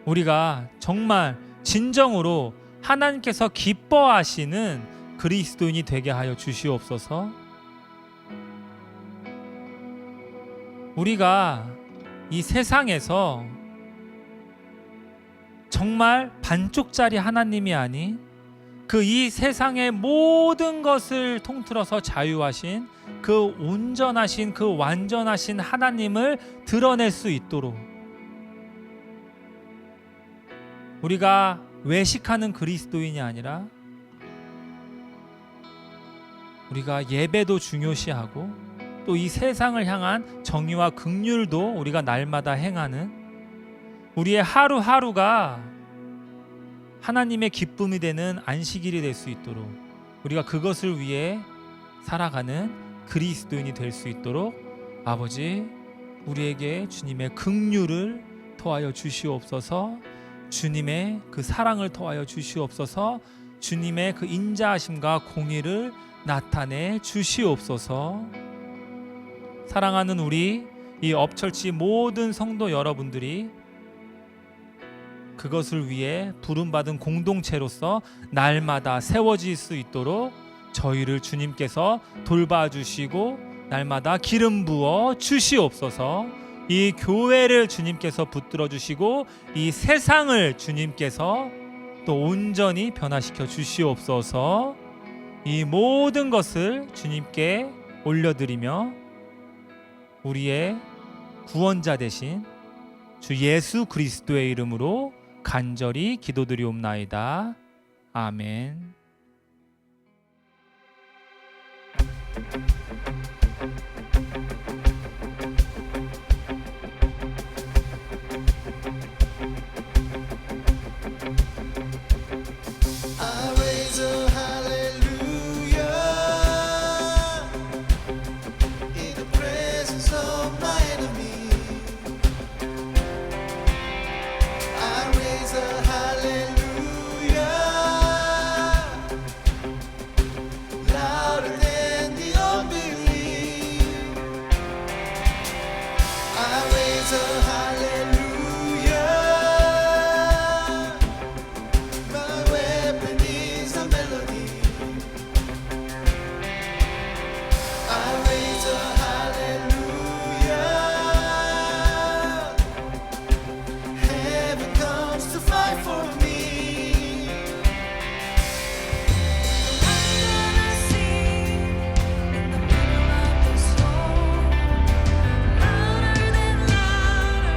S5: 우리가 정말 진정으로 하나님께서 기뻐하시는 그리스도인이 되게 하여 주시옵소서. 우리가 이 세상에서 정말 반쪽짜리 하나님이 아닌 그 이 세상의 모든 것을 통틀어서 자유하신 그 온전하신 그 완전하신 하나님을 드러낼 수 있도록 우리가 외식하는 그리스도인이 아니라 우리가 예배도 중요시하고 또 이 세상을 향한 정의와 긍휼도 우리가 날마다 행하는 우리의 하루하루가 하나님의 기쁨이 되는 안식일이 될 수 있도록 우리가 그것을 위해 살아가는 그리스도인이 될 수 있도록 아버지, 우리에게 주님의 긍휼을 더하여 주시옵소서. 주님의 그 사랑을 더하여 주시옵소서. 주님의 그 인자하심과 공의를 나타내 주시옵소서. 사랑하는 우리 이 업철치 모든 성도 여러분들이 그것을 위해 부름받은 공동체로서 날마다 세워질 수 있도록 저희를 주님께서 돌봐주시고 날마다 기름 부어 주시옵소서. 이 교회를 주님께서 붙들어 주시고 이 세상을 주님께서 또 온전히 변화시켜 주시옵소서. 이 모든 것을 주님께 올려드리며 우리의 구원자 되신 주 예수 그리스도의 이름으로 간절히 기도드리옵나이다. 아멘.
S1: I raise a hallelujah in the presence of my enemy. I raise a hallelujah louder than the unbelief. I raise a hallelujah. My weapon is a melody. I raise a hallelujah. Heaven comes to fight for me.
S4: I'm gonna sing in the middle of the storm, louder than louder.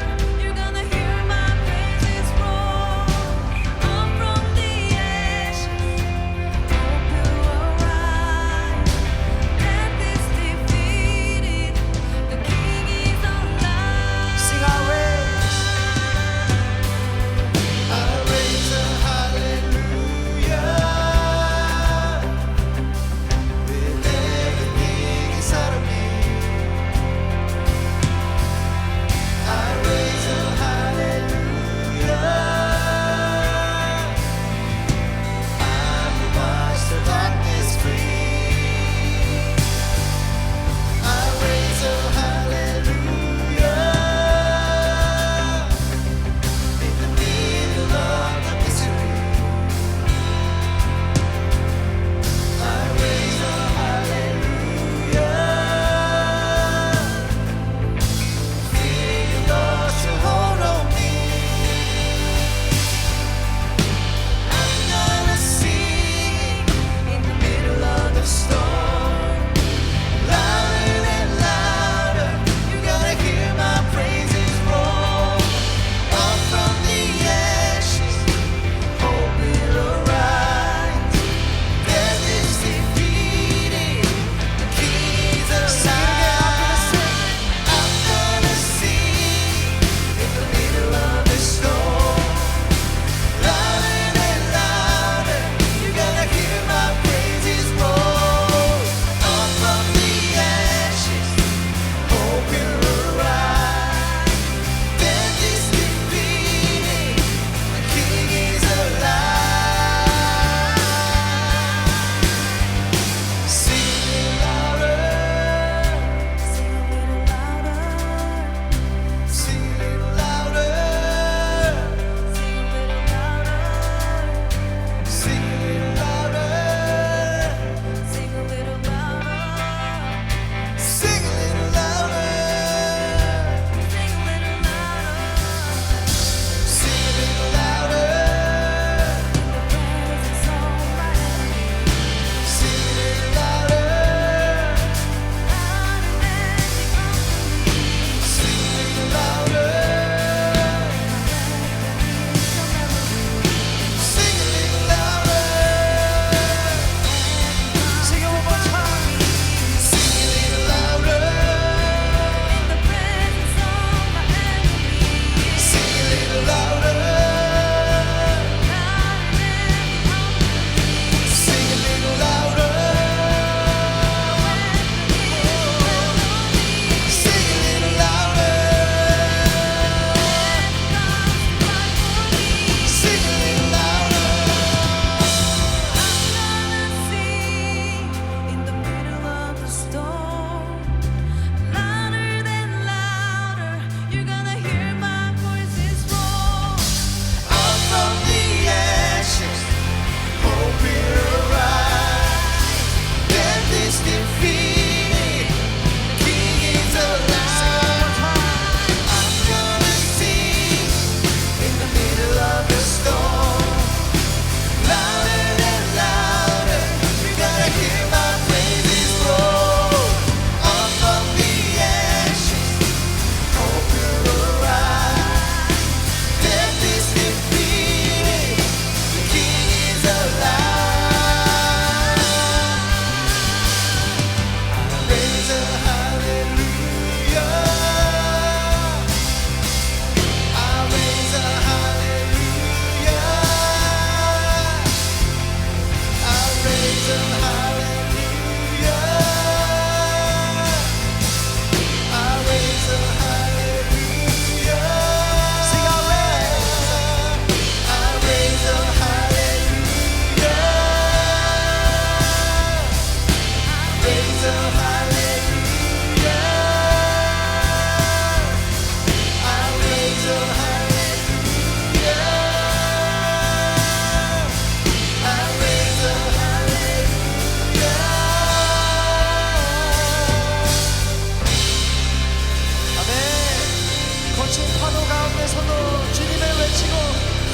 S1: 거친 파도 가운데서도 주님을 외치고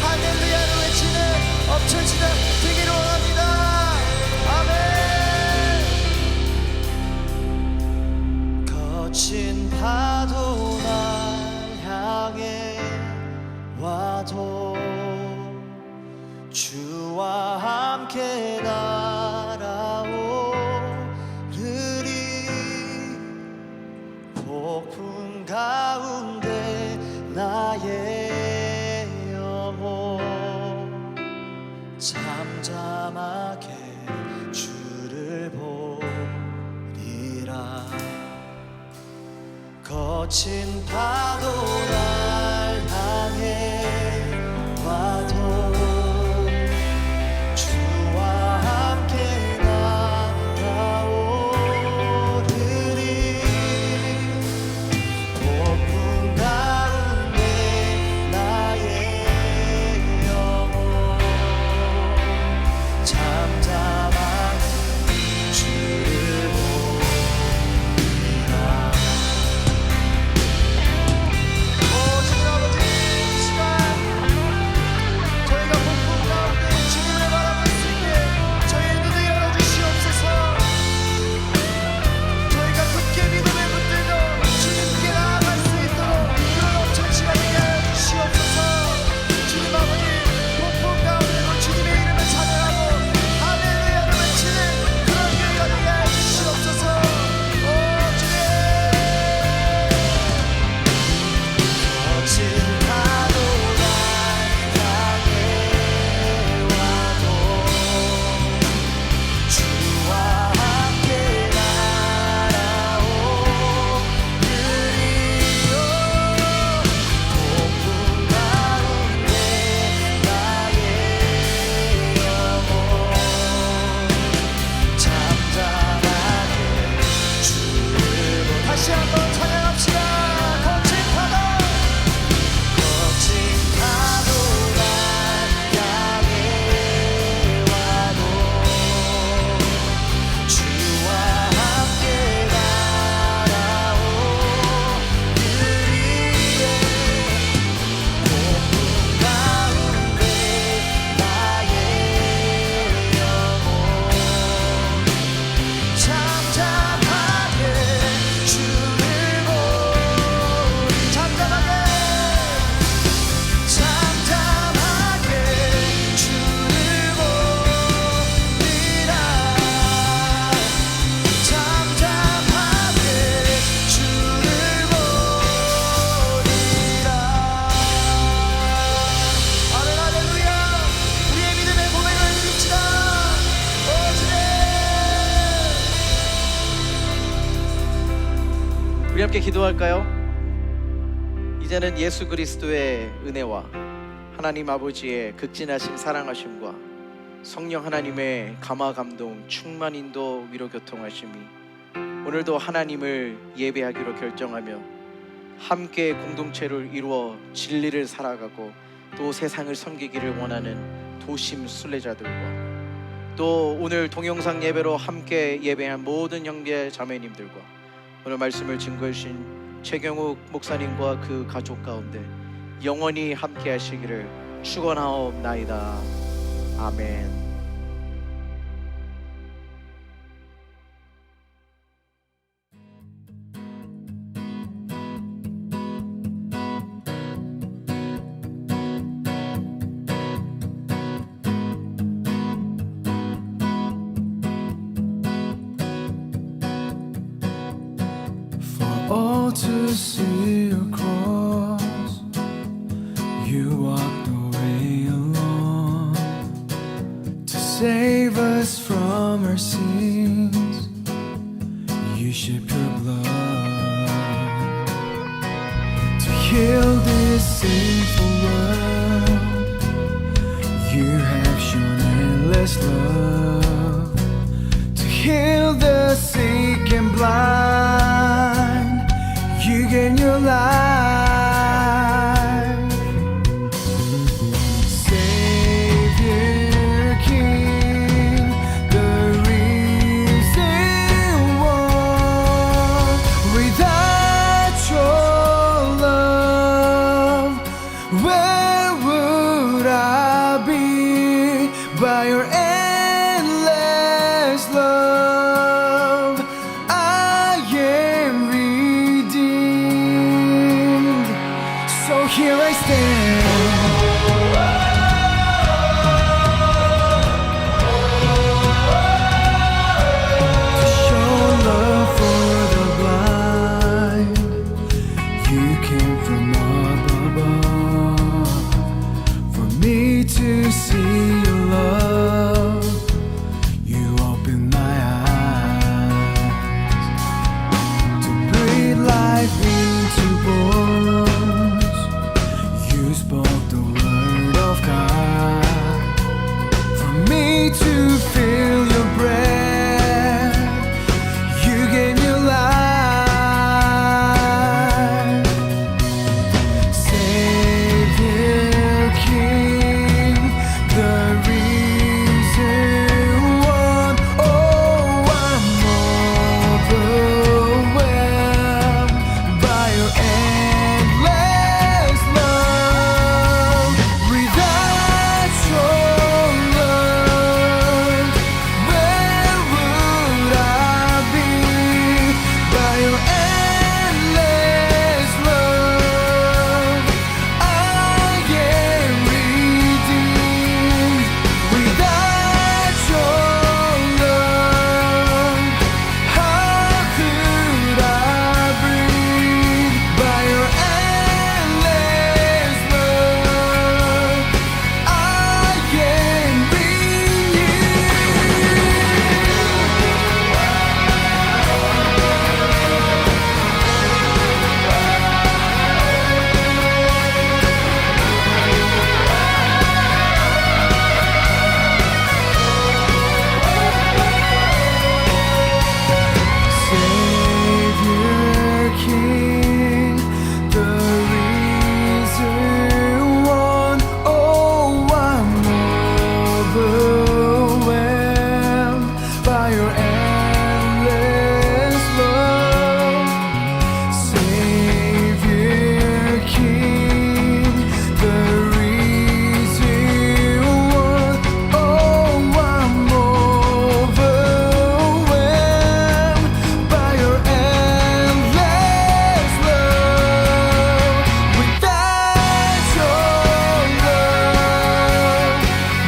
S1: 할렐루야를 외치는 엎쳐지는 되기를 원합니다. 아멘. 거친 파도 날 향해 와도 주와 함께 날아오르리. 폭풍 가운데 나의 영혼 잠잠하게 주를 보리라. 거친 파도 날 향해 와도 주와 함께 날아오르리. 폭풍 가운데 나의 영혼 잠잠하게 주를 보리라. 오직 아버지, 이 시간 저희가 폭풍 가운데 주님을 바라볼 수 있게 저희의 눈을 열어주시옵소서. 저희가 굳게 믿음을 붙들고 주님께 나아갈 수 있도록 그런 엄청 시간이 되게 하여 주시옵소서. 주님 아버지, 폭풍 가운데도 주님의 이름을 찬양하고 할렐루야를 외치는 그런 교회가 되게 하여 주시옵소서. 오 주님. 거친 파도 날 향해 와도 주와 함께 날아오르리요. 폭풍 가운데 나의 영혼 잠잠하게 주를 보리. 다시 한번 찬양합시다. 거친 파도 거친 파도 날 향해 와도 주와 함께 날아오르리에. 폭풍 가운데 나의 영혼 잠잠하게 주를 보리. 잠잠하게 주를 보리라. 잠잠하게 주를 보리라. 아멘. 할렐루야. 우리의 믿음의 고백을 드립시다. 오 주님.
S6: 우리 함께 기도할까요? 이제는 예수 그리스도의 은혜와 하나님 아버지의 극진하신 사랑하심과 성령 하나님의 감화 감동 충만 인도 위로 교통하심이 오늘도 하나님을 예배하기로 결정하며 함께 공동체를 이루어 진리를 살아가고 또 세상을 섬기기를 원하는 도심 순례자들과 또 오늘 동영상 예배로 함께 예배한 모든 형제 자매님들과 오늘 말씀을 증거해 주신 최경욱 목사님과 그 가족 가운데 영원히 함께 하시기를 축원하옵나이다. 아멘.
S1: all to see across. You walked away alone to save us from our sins. You shed your blood to heal this sinful world. You have shown endless love to heal the sick and blind. You gave your life, Savior, King, the risen one. Without your love, here I stand. To show love for the blind, you came from up above. For me to see your love, you opened my eyes. To breathe life into bones, you spoke the word of God. For me to feel your breath, you gave your life. Savior, King, the reason one. Oh, I'm overwhelmed by your endless love. Without your love, where would I be? By your endless love, I am redeemed. Without your love, how could I breathe? By your endless love, I am Savior, King, the reason one. Oh, I'm overwhelmed by your endless love. Savior, King, the reason one. Oh, I'm overwhelmed by your endless love. Without your love,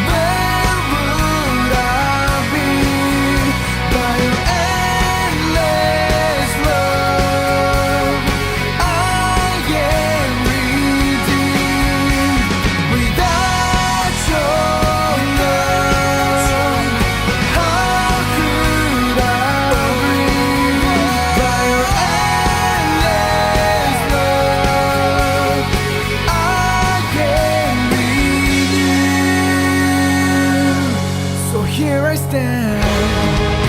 S1: where would I be? By your endless love, I am redeemed. Without your love, how could I breathe? By your endless love, I am redeemed. So here I stand.